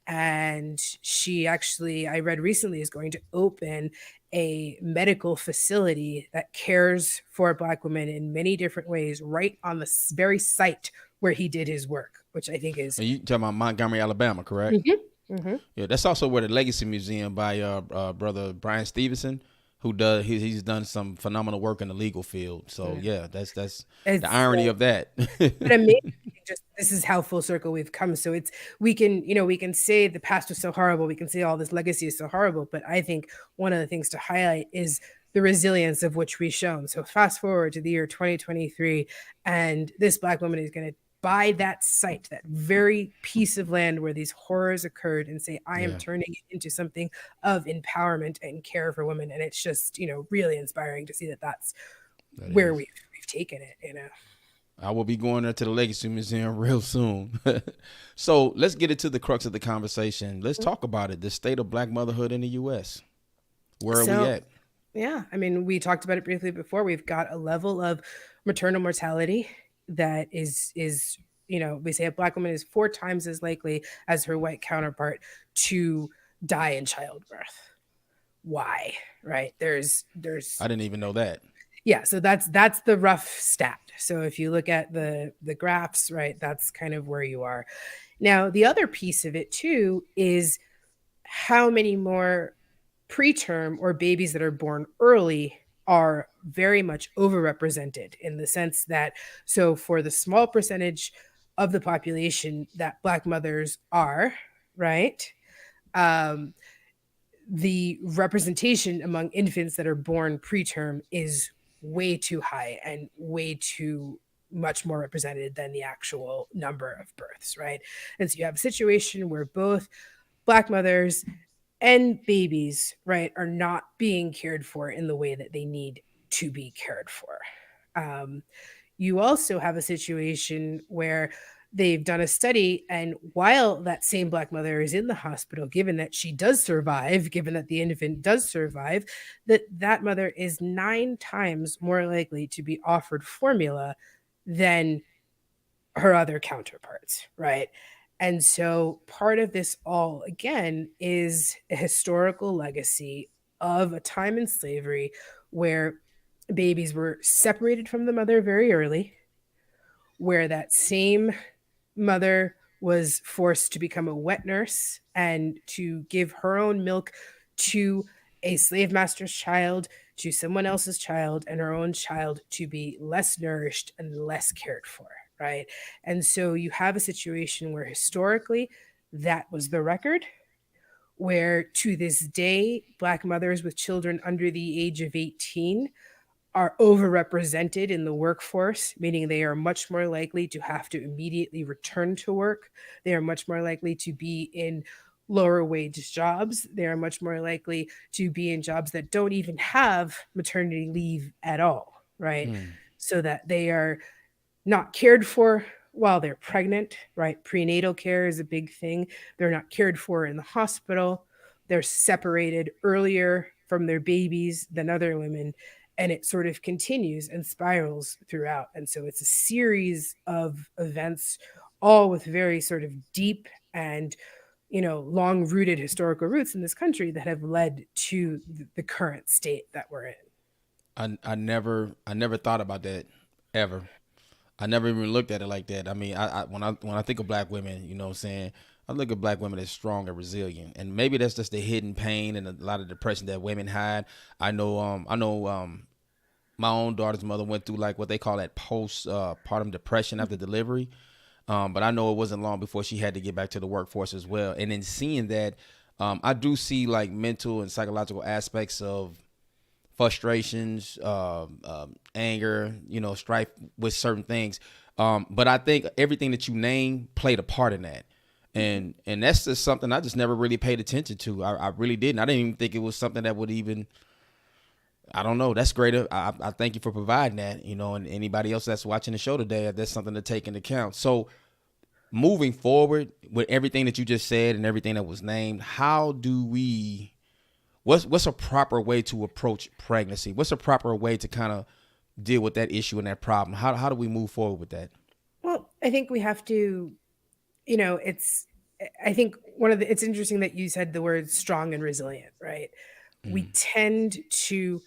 And she actually, I read recently, is going to open a medical facility that cares for Black women in many different ways right on the very site where he did his work, which I think is. And you talking about Montgomery, Alabama, correct? Yeah, that's also where the Legacy Museum by brother Brian Stevenson, who does he's done some phenomenal work in the legal field. So yeah, that's the irony of that. But amazing, just this is how full circle we've come. So we can say the past was so horrible, we can say all this legacy is so horrible, but I think one of the things to highlight is the resilience of which we've shown. So fast forward to the year 2023, and this Black woman is going to buy that site, that very piece of land where these horrors occurred, and say, I am turning it into something of empowerment and care for women. And it's just, really inspiring to see that that's where we've taken it, I will be going there to the Legacy Museum real soon. So let's get into the crux of the conversation. Let's talk about it. The state of Black motherhood in the U.S. Where are we at? Yeah. I mean, we talked about it briefly before. We've got a level of maternal mortality that is, we say a Black woman is 4 times as likely as her white counterpart to die in childbirth. Why? Right? There's. I didn't even know that. Yeah, so that's the rough stat. So if you look at the graphs, right, that's kind of where you are. Now, the other piece of it too is how many more preterm or babies that are born early are very much overrepresented, in the sense that, so for the small percentage of the population that Black mothers are, right, the representation among infants that are born preterm is way too high and way too much more represented than the actual number of births, right? And so you have a situation where both Black mothers and babies, right, are not being cared for in the way that they need to be cared for. You also have a situation where they've done a study, and while that same Black mother is in the hospital, given that she does survive, given that the infant does survive, that mother is 9 times more likely to be offered formula than her other counterparts, right? And so part of this all, again, is a historical legacy of a time in slavery where babies were separated from the mother very early, where that same mother was forced to become a wet nurse and to give her own milk to a slave master's child, to someone else's child, and her own child to be less nourished and less cared for, right? And so you have a situation where historically that was the record, where to this day, Black mothers with children under the age of 18 are overrepresented in the workforce, meaning they are much more likely to have to immediately return to work. They are much more likely to be in lower wage jobs. They are much more likely to be in jobs that don't even have maternity leave at all, right? So that they are not cared for while they're pregnant, right? Prenatal care is a big thing. They're not cared for in the hospital. They're separated earlier from their babies than other women. And it sort of continues and spirals throughout. And so it's a series of events, all with very sort of deep and, long-rooted historical roots in this country that have led to the current state that we're in. I never thought about that ever. I never even looked at it like that. I mean, when I think of Black women, you know what I'm saying, I look at Black women as strong and resilient. And maybe that's just the hidden pain and a lot of depression that women hide. I know my own daughter's mother went through like what they call that postpartum depression after delivery. But I know it wasn't long before she had to get back to the workforce as well. And in seeing that, I do see like mental and psychological aspects of frustrations, anger, strife with certain things. But I think everything that you name played a part in that. And that's just something I just never really paid attention to. I really didn't. I didn't even think it was something that would even, I don't know. That's great. I thank you for providing that, and anybody else that's watching the show today, that's something to take into account. So moving forward with everything that you just said and everything that was named, how do we, what's a proper way to approach pregnancy? What's a proper way to kind of deal with that issue and that problem? How do we move forward with that? Well, I think we have to, I think it's interesting that you said the word strong and resilient, right? We tend to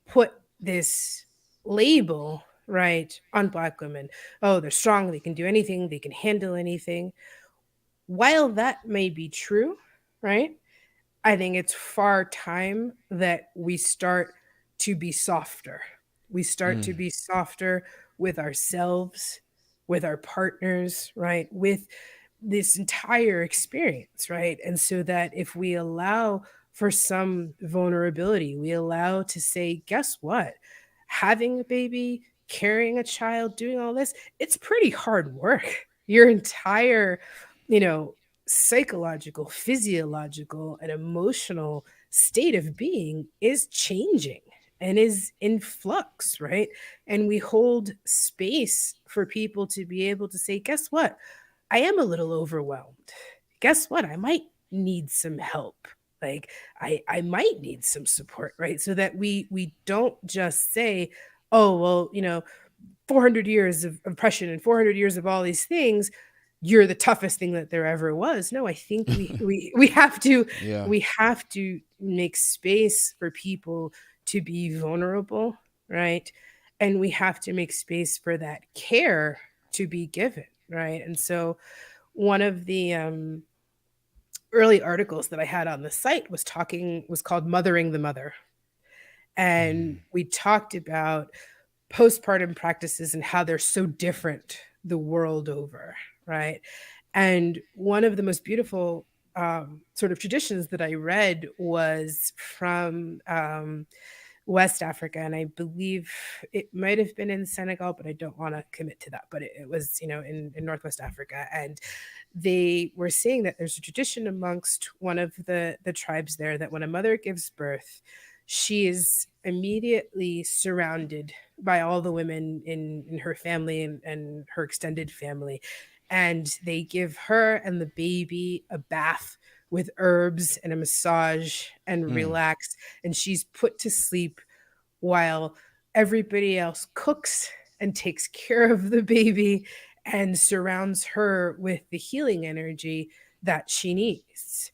put this label, right, on Black women. Oh, they're strong. They can do anything. They can handle anything. While that may be true, right, I think it's far time that we start to be softer. We start to be softer with ourselves, with our partners, right, with this entire experience, right? And so that if we allow for some vulnerability, we allow to say, guess what? Having a baby, carrying a child, doing all this, it's pretty hard work. Your entire, you know, psychological, physiological, and emotional state of being is changing and is in flux, right? And we hold space for people to be able to say, guess what? I am a little overwhelmed. Guess what? I might need some help. Like I might need some support, right? So that we don't just say, oh, well, 400 years of oppression and 400 years of all these things, you're the toughest thing that there ever was. No, I think we have to Yeah. we have to make space for people to be vulnerable, right? And we have to make space for that care to be given, right? And so one of the early articles that I had on the site was called Mothering the Mother. And we talked about postpartum practices and how they're so different the world over, right? And one of the most beautiful sort of traditions that I read was from West Africa, and I believe it might have been in Senegal, but I don't want to commit to that. But it was, in Northwest Africa, and they were saying that there's a tradition amongst one of the tribes there that when a mother gives birth, she is immediately surrounded by all the women in her family and her extended family. And they give her and the baby a bath with herbs and a massage and relax. And she's put to sleep while everybody else cooks and takes care of the baby and surrounds her with the healing energy that she needs.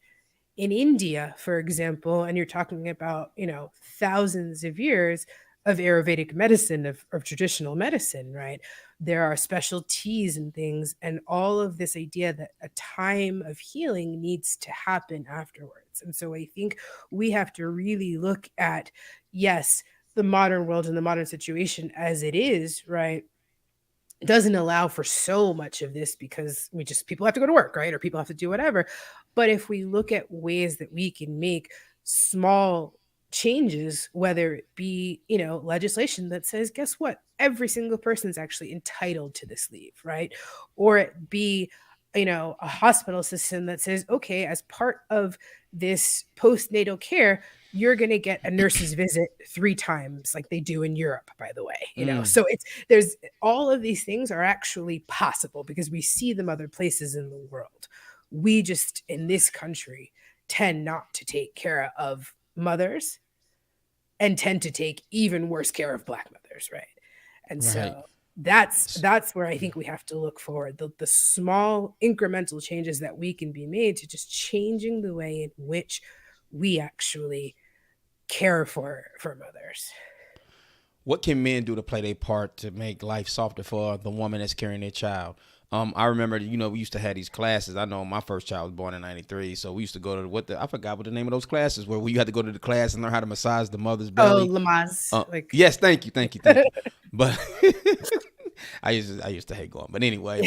In India, for example, and you're talking about, thousands of years of Ayurvedic medicine, of traditional medicine, right? There are special teas and things, and all of this idea that a time of healing needs to happen afterwards. And so I think we have to really look at, yes, the modern world and the modern situation as it is, right? Doesn't allow for so much of this because people have to go to work, right? Or people have to do whatever. But if we look at ways that we can make small changes, whether it be, legislation that says, guess what? Every single person is actually entitled to this leave, right? Or it be, a hospital system that says, okay, as part of this postnatal care, you're going to get a nurse's visit 3 times like they do in Europe, by the way, so there's all of these things are actually possible because we see them other places in the world. We just in this country tend not to take care of mothers and tend to take even worse care of Black mothers, right? And so that's where I think we have to look forward, the small incremental changes that we can be made to just changing the way in which we actually care for mothers. What can men do to play their part to make life softer for the woman that's carrying their child? I remember, we used to have these classes. I know my first child was born in '93, so we used to go to I forgot what the name of those classes were, where you had to go to the class and learn how to massage the mother's belly. Oh, Lamaze. Yes, thank you. But I used to hate going. But anyway,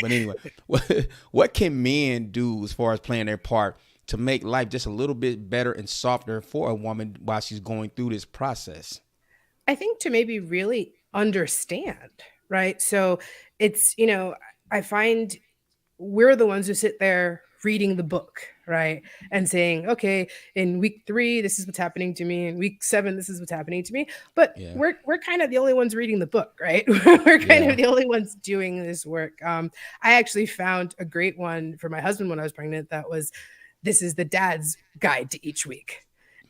what can men do as far as playing their part to make life just a little bit better and softer for a woman while she's going through this process? I think to maybe really understand, right? So it's, I find we're the ones who sit there reading the book, right? And saying, okay, in week 3, this is what's happening to me. In week 7, this is what's happening to me. But Yeah. we're kind of the only ones reading the book, right? We're kind of the only ones doing this work. I actually found a great one for my husband when I was pregnant. That was, this is the dad's guide to each week.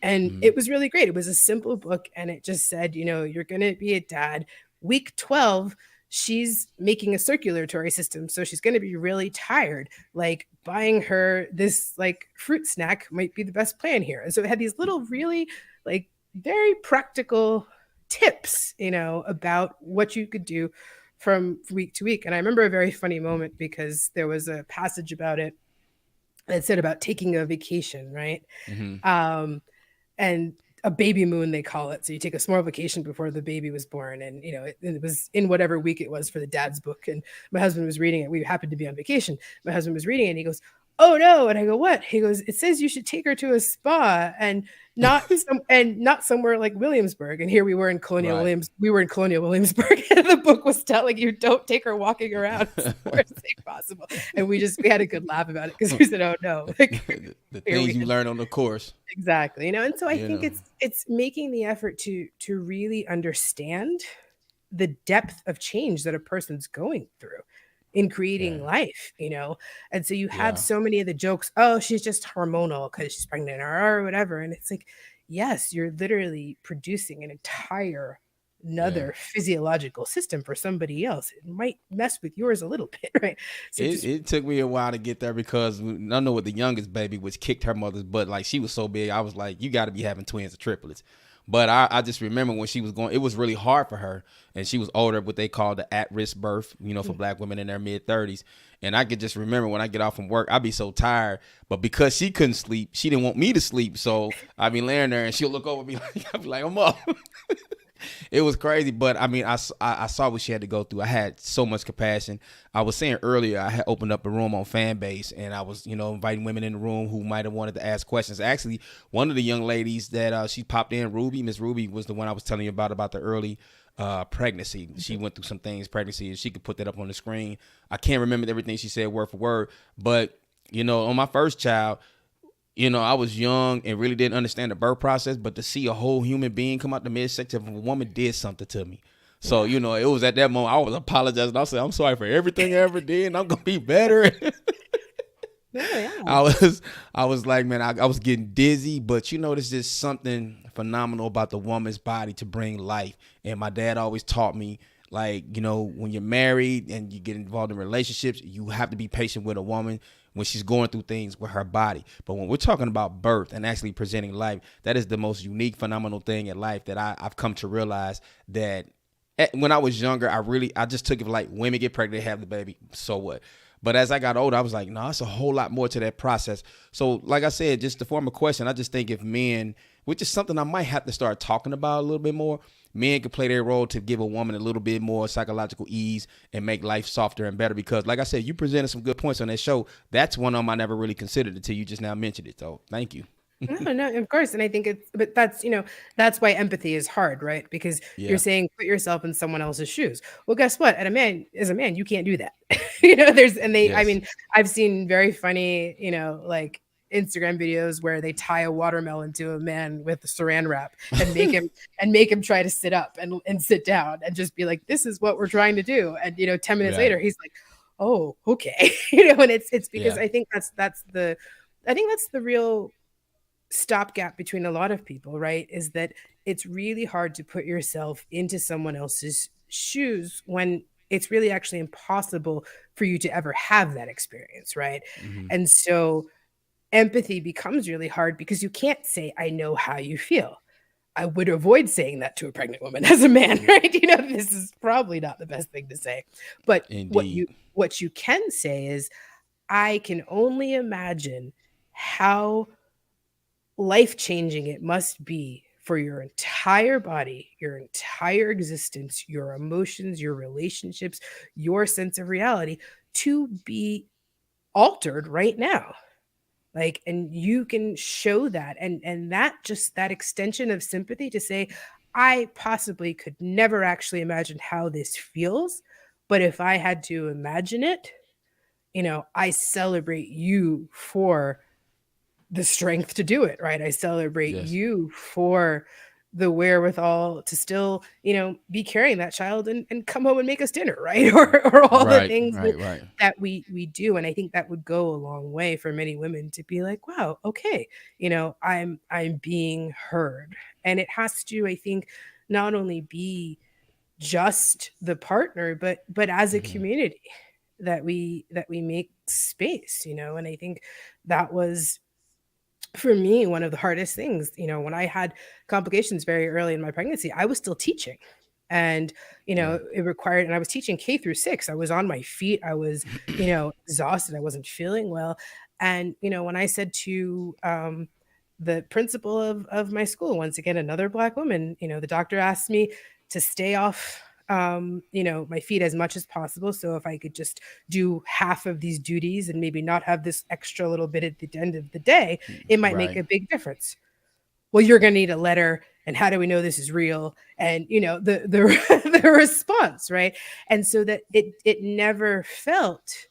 And it was really great. It was a simple book. And it just said, you're going to be a dad. Week 12, she's making a circulatory system. So she's going to be really tired. Like, buying her this like fruit snack might be the best plan here. And so it had these little really like very practical tips, about what you could do from week to week. And I remember a very funny moment because there was a passage about it that said about taking a vacation, right? And a baby moon, they call it. So you take a small vacation before the baby was born. And, it was in whatever week it was for the dad's book. And my husband was reading it. We happened to be on vacation. My husband was reading it and he goes, "Oh no." And I go, "What?" He goes, "It says you should take her to a spa and not somewhere like Williamsburg." And here we were in Colonial Williamsburg. And the book was telling you, don't take her walking around as far as possible. And we had a good laugh about it because we said, "Oh no." The things you learn on the course. Exactly. And so I think it's making the effort to really understand the depth of change that a person's going through in creating life, and so you have so many of the jokes, "Oh, she's just hormonal because she's pregnant," or whatever. And it's like, yes, you're literally producing an entire another physiological system for somebody else. It might mess with yours a little bit, right? So it took me a while to get there because I know with the youngest baby, which kicked her mother's butt. Like, she was so big, I was like, you got to be having twins or triplets. But I just remember when she was going, it was really hard for her. And she was older, what they call the at-risk birth, for Black women in their mid-30s. And I could just remember when I get off from work, I'd be so tired. But because she couldn't sleep, she didn't want me to sleep. So I'd be laying there and she'll look over me I'd be like, "I'm up." It was crazy. But I mean, I saw what she had to go through. I had so much compassion. I was saying earlier, I had opened up a room on Fanbase and I was, inviting women in the room who might have wanted to ask questions. Actually, one of the young ladies that she popped in, Miss Ruby, was the one I was telling you about the early pregnancy. She went through some things, pregnancy, and she could put that up on the screen. I can't remember everything she said word for word, but on my first child, I was young and really didn't understand the birth process, but to see a whole human being come out the midsection of a woman did something to me. So, it was at that moment I was apologizing. I said, "I'm sorry for everything I ever did, and I'm going to be better." I was like, man, I was getting dizzy, but there's just something phenomenal about the woman's body to bring life. And my dad always taught me, like, when you're married and you get involved in relationships, you have to be patient with a woman when she's going through things with her body. But when we're talking about birth and actually presenting life, that is the most unique, phenomenal thing in life that I've come to realize that when I was younger, I just took it like, women get pregnant, have the baby, so what? But as I got older, I was like, no, it's a whole lot more to that process. So like I said, just to form a question, I just think if men, which is something I might have to start talking about a little bit more, men could play their role to give a woman a little bit more psychological ease and make life softer and better. Because like I said, you presented some good points on that show. That's one of them I never really considered until you just now mentioned it. So thank you. No, of course. And I think but that's why empathy is hard, right? Because you're saying, put yourself in someone else's shoes. Well, guess what? As a man, you can't do that. I mean, I've seen very funny, like Instagram videos where they tie a watermelon to a man with saran wrap and make him try to sit up and sit down and just be like, "This is what we're trying to do." And 10 minutes later, he's like, "Oh, okay." And it's because I think that's the real stopgap between a lot of people, right? Is that it's really hard to put yourself into someone else's shoes when it's really actually impossible for you to ever have that experience, right? And so empathy becomes really hard because you can't say, "I know how you feel." I would avoid saying that to a pregnant woman as a man, right? This is probably not the best thing to say. But what you can say is, I can only imagine how life-changing it must be for your entire body, your entire existence, your emotions, your relationships, your sense of reality to be altered right now. Like, and you can show that and that extension of sympathy to say, I possibly could never actually imagine how this feels, but if I had to imagine it, I celebrate you for the strength to do it, right? I celebrate Yes. you for the wherewithal to still, be carrying that child and come home and make us dinner, right? Or all the Right. things Right. Right. that we do. And I think that would go a long way for many women to be like, wow, okay, I'm being heard. And it has to, I think, not only be just the partner, but as a Hmm. community that we make space, and I think that was for me one of the hardest things. When I had complications very early in my pregnancy, I was still teaching, and Yeah. it required, and I was teaching K through 6. I was on my feet, I was exhausted, I wasn't feeling well. And when I said to the principal of my school, once again another Black woman, the doctor asked me to stay off my feet as much as possible, so if I could just do half of these duties and maybe not have this extra little bit at the end of the day, it might make Right. a big difference. Well, you're going to need a letter, and how do we know this is real? And the the response, right? And so that it never felt,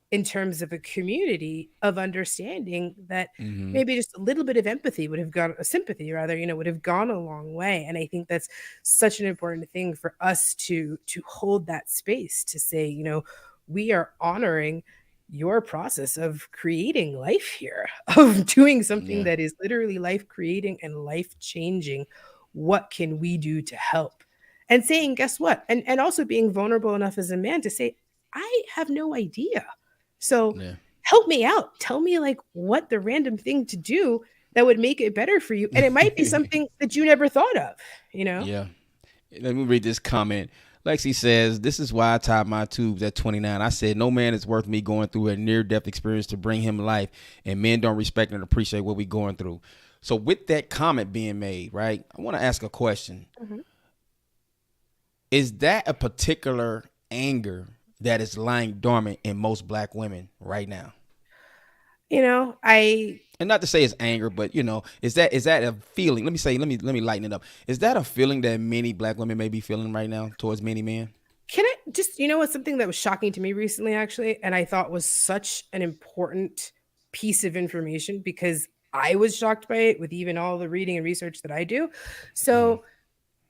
in terms of a community of understanding, that Hmm. maybe just a little bit of empathy would have gone, a sympathy rather, would have gone a long way. And I think that's such an important thing for us to hold that space to say, we are honoring your process of creating life here, of doing something Yeah. that is literally life creating and life changing. What can we do to help? And saying, guess what? And also being vulnerable enough as a man to say, I have no idea. So Yeah. help me out. Tell me, like, what the random thing to do that would make it better for you. And it might be something that you never thought of. Yeah. Let me read this comment. Lexi says, "This is why I tied my tubes at 29. I said, no man is worth me going through a near-death experience to bring him life, and men don't respect and appreciate what we're going through." So with that comment being made, right, I want to ask a question. Mhm. Is that a particular anger that is lying dormant in most Black women right now? I And not to say it's anger, but is that a feeling? Let me lighten it up. Is that a feeling that many Black women may be feeling right now towards many men? can it just, what's something that was shocking to me recently, actually, and I thought was such an important piece of information because I was shocked by it with even all the reading and research that I do. Hmm. So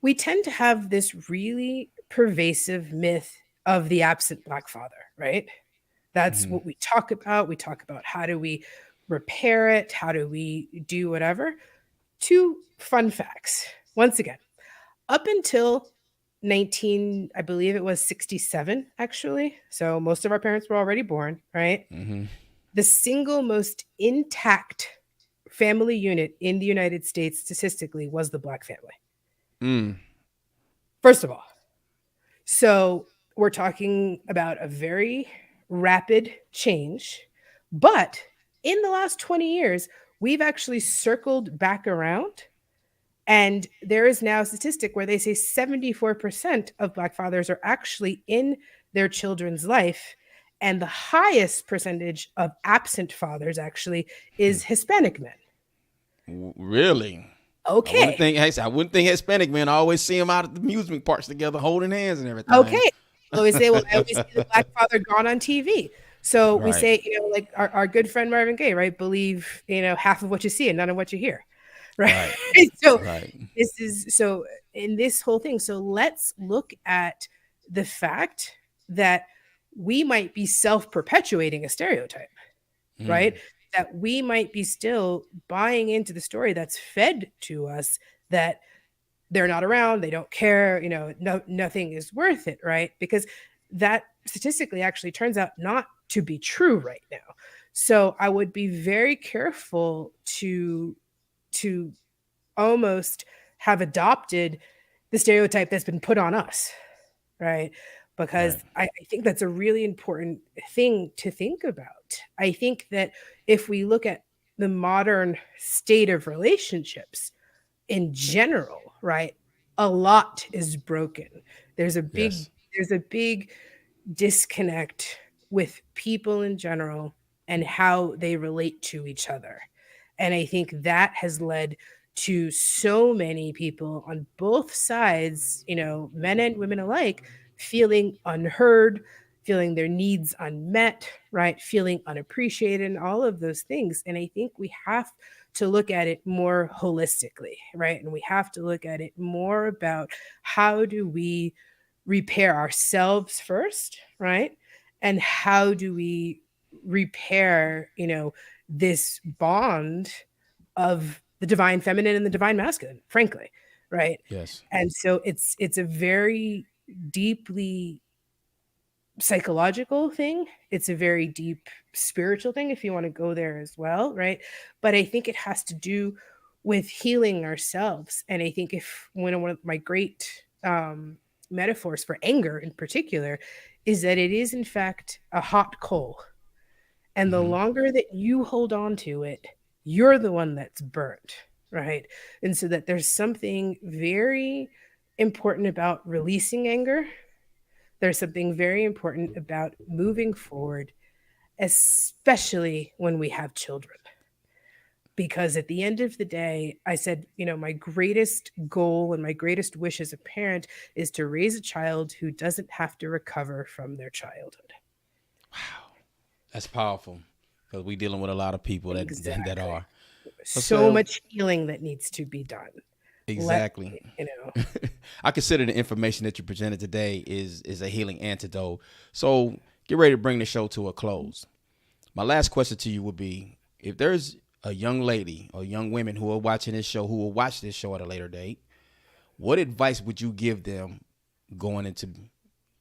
we tend to have this really pervasive myth of the absent Black father, right? That's Hmm. what we talk about. We talk about how do we repair it? How do we do whatever? Two fun facts. Once again, up until 19, I believe it was 67, actually. So most of our parents were already born, right? Hmm. The single most intact family unit in the United States statistically was the Black family. Mm. First of all, so we're talking about a very rapid change, but in the last 20 years, we've actually circled back around. And there is now a statistic where they say 74% of Black fathers are actually in their children's life. And the highest percentage of absent fathers actually is Hispanic men. Really? Okay. I wouldn't think Hispanic men. I always see them out at the amusement parks together, holding hands and everything. Okay. I always see the Black father gone on TV. So we Right. say, like our good friend Marvin Gaye, right? Believe, half of what you see and none of what you hear. Right. Right. So Right. so in this whole thing. So let's look at the fact that we might be self-perpetuating a stereotype, Mm. right? That we might be still buying into the story that's fed to us, that they're not around, they don't care, nothing is worth it, right? Because that statistically actually turns out not to be true right now. So I would be very careful to almost have adopted the stereotype that's been put on us, right? Because Right. I think that's a really important thing to think about. I think that if we look at the modern state of relationships in general, right, a lot is broken. There's a big Yes. there's a big disconnect with people in general and how they relate to each other. And I think that has led to so many people on both sides, men and women alike, feeling unheard, feeling their needs unmet, right? Feeling unappreciated and all of those things. And I think we have to look at it more holistically, right? And we have to look at it more about how do we repair ourselves first, right? And how do we repair, this bond of the divine feminine and the divine masculine, frankly, right? Yes. And so it's a very deeply psychological thing. It's a very deep spiritual thing, if you want to go there as well, right? But I think it has to do with healing ourselves. And I think if one of my great metaphors for anger in particular is that it is in fact a hot coal. And the longer that you hold on to it, you're the one that's burnt, right? And so that there's something very important about releasing anger. There's something very important about moving forward, especially when we have children. Because at the end of the day, I said, my greatest goal and my greatest wish as a parent is to raise a child who doesn't have to recover from their childhood. Wow. That's powerful, because we're dealing with a lot of people that are. So much healing that needs to be done. Exactly. I consider the information that you presented today is a healing antidote. So get ready to bring the show to a close. My last question to you would be, if there's a young lady or young women who are watching this show, who will watch this show at a later date, what advice would you give them going into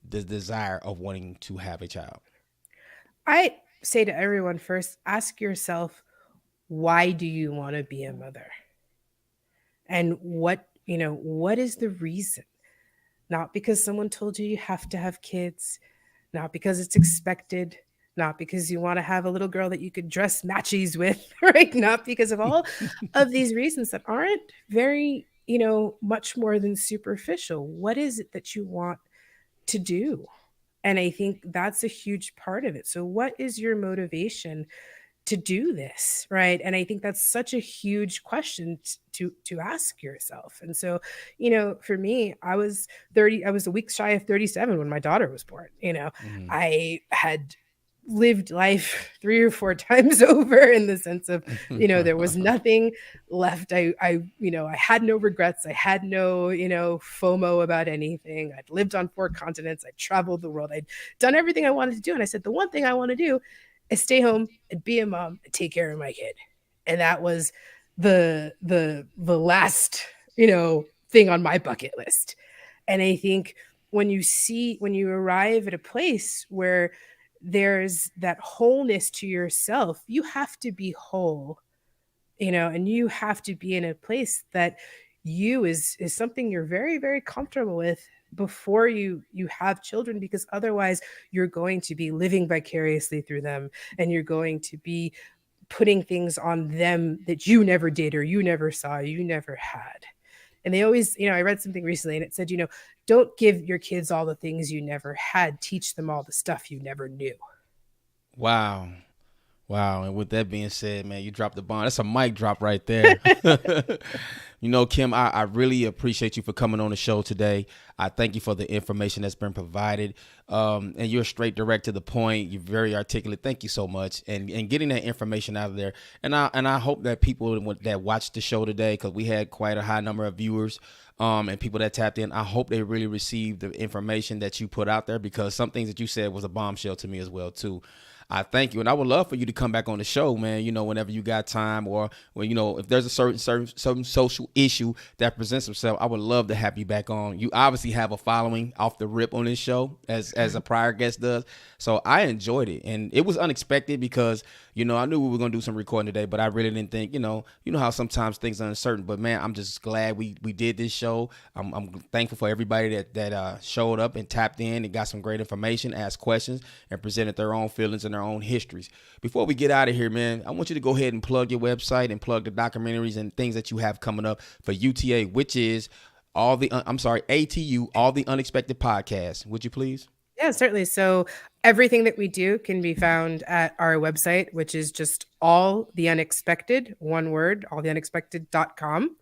the desire of wanting to have a child? I say to everyone, first, ask yourself, why do you want to be a mother? And what is the reason? Not because someone told you have to have kids, not because it's expected, not because you want to have a little girl that you could dress matchies with, right? Not because of all of these reasons that aren't very, much more than superficial. What is it that you want to do? And I think that's a huge part of it. So what is your motivation to do this, right? And I think that's such a huge question to ask yourself. And so, for me, I was a week shy of 37 when my daughter was born. I had lived life 3 or 4 times over, in the sense of, there was nothing left. I had no regrets. I had no, FOMO about anything. I'd lived on 4 continents. I'd traveled the world. I'd done everything I wanted to do. And I said, the one thing I want to do is stay home and be a mom and take care of my kid. And that was the last, thing on my bucket list. And I think when you arrive at a place where there's that wholeness to yourself, you have to be whole, and you have to be in a place that you is something you're very, very comfortable with before you have children, because otherwise you're going to be living vicariously through them, and you're going to be putting things on them that you never did, or you never saw, you never had. And they always, I read something recently and it said, don't give your kids all the things you never had, teach them all the stuff you never knew. Wow. And with that being said, man, you dropped the bomb. That's a mic drop right there. Kim, I really appreciate you for coming on the show today. I thank you for the information that's been provided. And you're straight, direct to the point. You're very articulate. Thank you so much. And getting that information out of there. And I hope that people that watched the show today, because we had quite a high number of viewers and people that tapped in, I hope they really received the information that you put out there, because some things that you said was a bombshell to me as well, too. I thank you. And I would love for you to come back on the show, man, whenever you got time, or when, if there's a certain social issue that presents itself, I would love to have you back on. You obviously have a following off the rip on this show, as a prior guest does. So I enjoyed it. And it was unexpected because, I knew we were going to do some recording today, but I really didn't think, you know how sometimes things are uncertain. But man, I'm just glad we did this show. I'm thankful for everybody that showed up and tapped in and got some great information, asked questions, and presented their own feelings and their own histories. Before we get out of here, man, I want you to go ahead and plug your website and plug the documentaries and things that you have coming up for UTA, which is ATU, All the Unexpected Podcast. Would you please? Yeah, certainly. So everything that we do can be found at our website, which is just All the Unexpected, one word, alltheunexpected.com.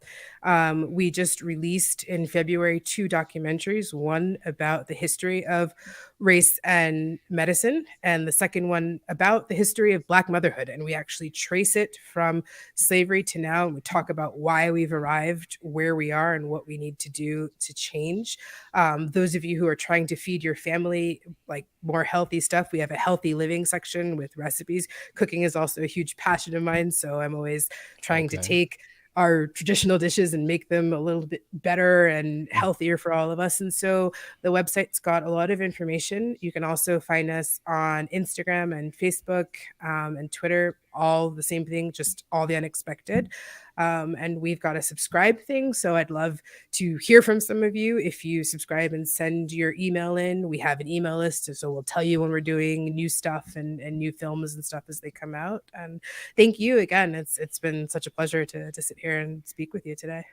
We just released in February 2 documentaries, one about the history of race and medicine, and the second one about the history of Black motherhood. And we actually trace it from slavery to now. And we talk about why we've arrived where we are and what we need to do to change. Those of you who are trying to feed your family like more healthy stuff, we have a healthy living section with recipes. Cooking is also a huge passion of mine, so I'm always trying to take our traditional dishes and make them a little bit better and healthier for all of us. And so the website's got a lot of information. You can also find us on Instagram and Facebook and Twitter, all the same thing, just All the Unexpected. And we've got a subscribe thing. So I'd love to hear from some of you. If you subscribe and send your email in, we have an email list. So we'll tell you when we're doing new stuff and new films and stuff as they come out. And thank you again. It's been such a pleasure to sit here and speak with you today.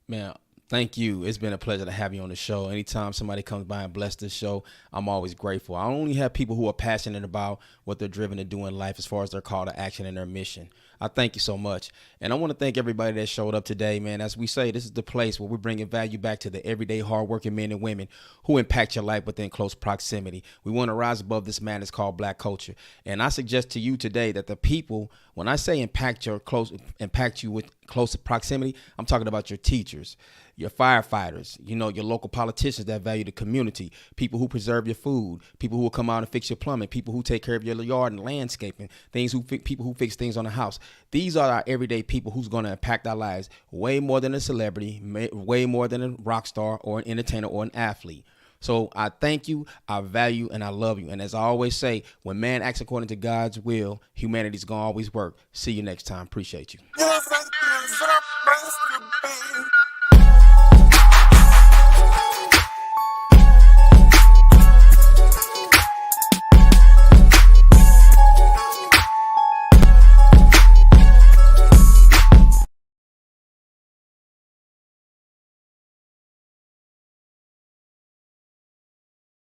Man, thank you. It's been a pleasure to have you on the show. Anytime somebody comes by and bless this show, I'm always grateful. I only have people who are passionate about what they're driven to do in life as far as their call to action and their mission. I thank you so much. And I want to thank everybody that showed up today, man. As we say, this is the place where we're bringing value back to the everyday hardworking men and women who impact your life within close proximity. We want to rise above this madness called Black culture. And I suggest to you today that the people, when I say impact you with close proximity, I'm talking about your teachers, your firefighters, your local politicians that value the community, people who preserve your food, people who will come out and fix your plumbing, people who take care of your yard and landscaping, people who fix things on the house. These are our everyday people who's going to impact our lives way more than a celebrity, way more than a rock star or an entertainer or an athlete. So I thank you, I value, and I love you. And as I always say, when man acts according to God's will, humanity's going to always work. See you next time. Appreciate you.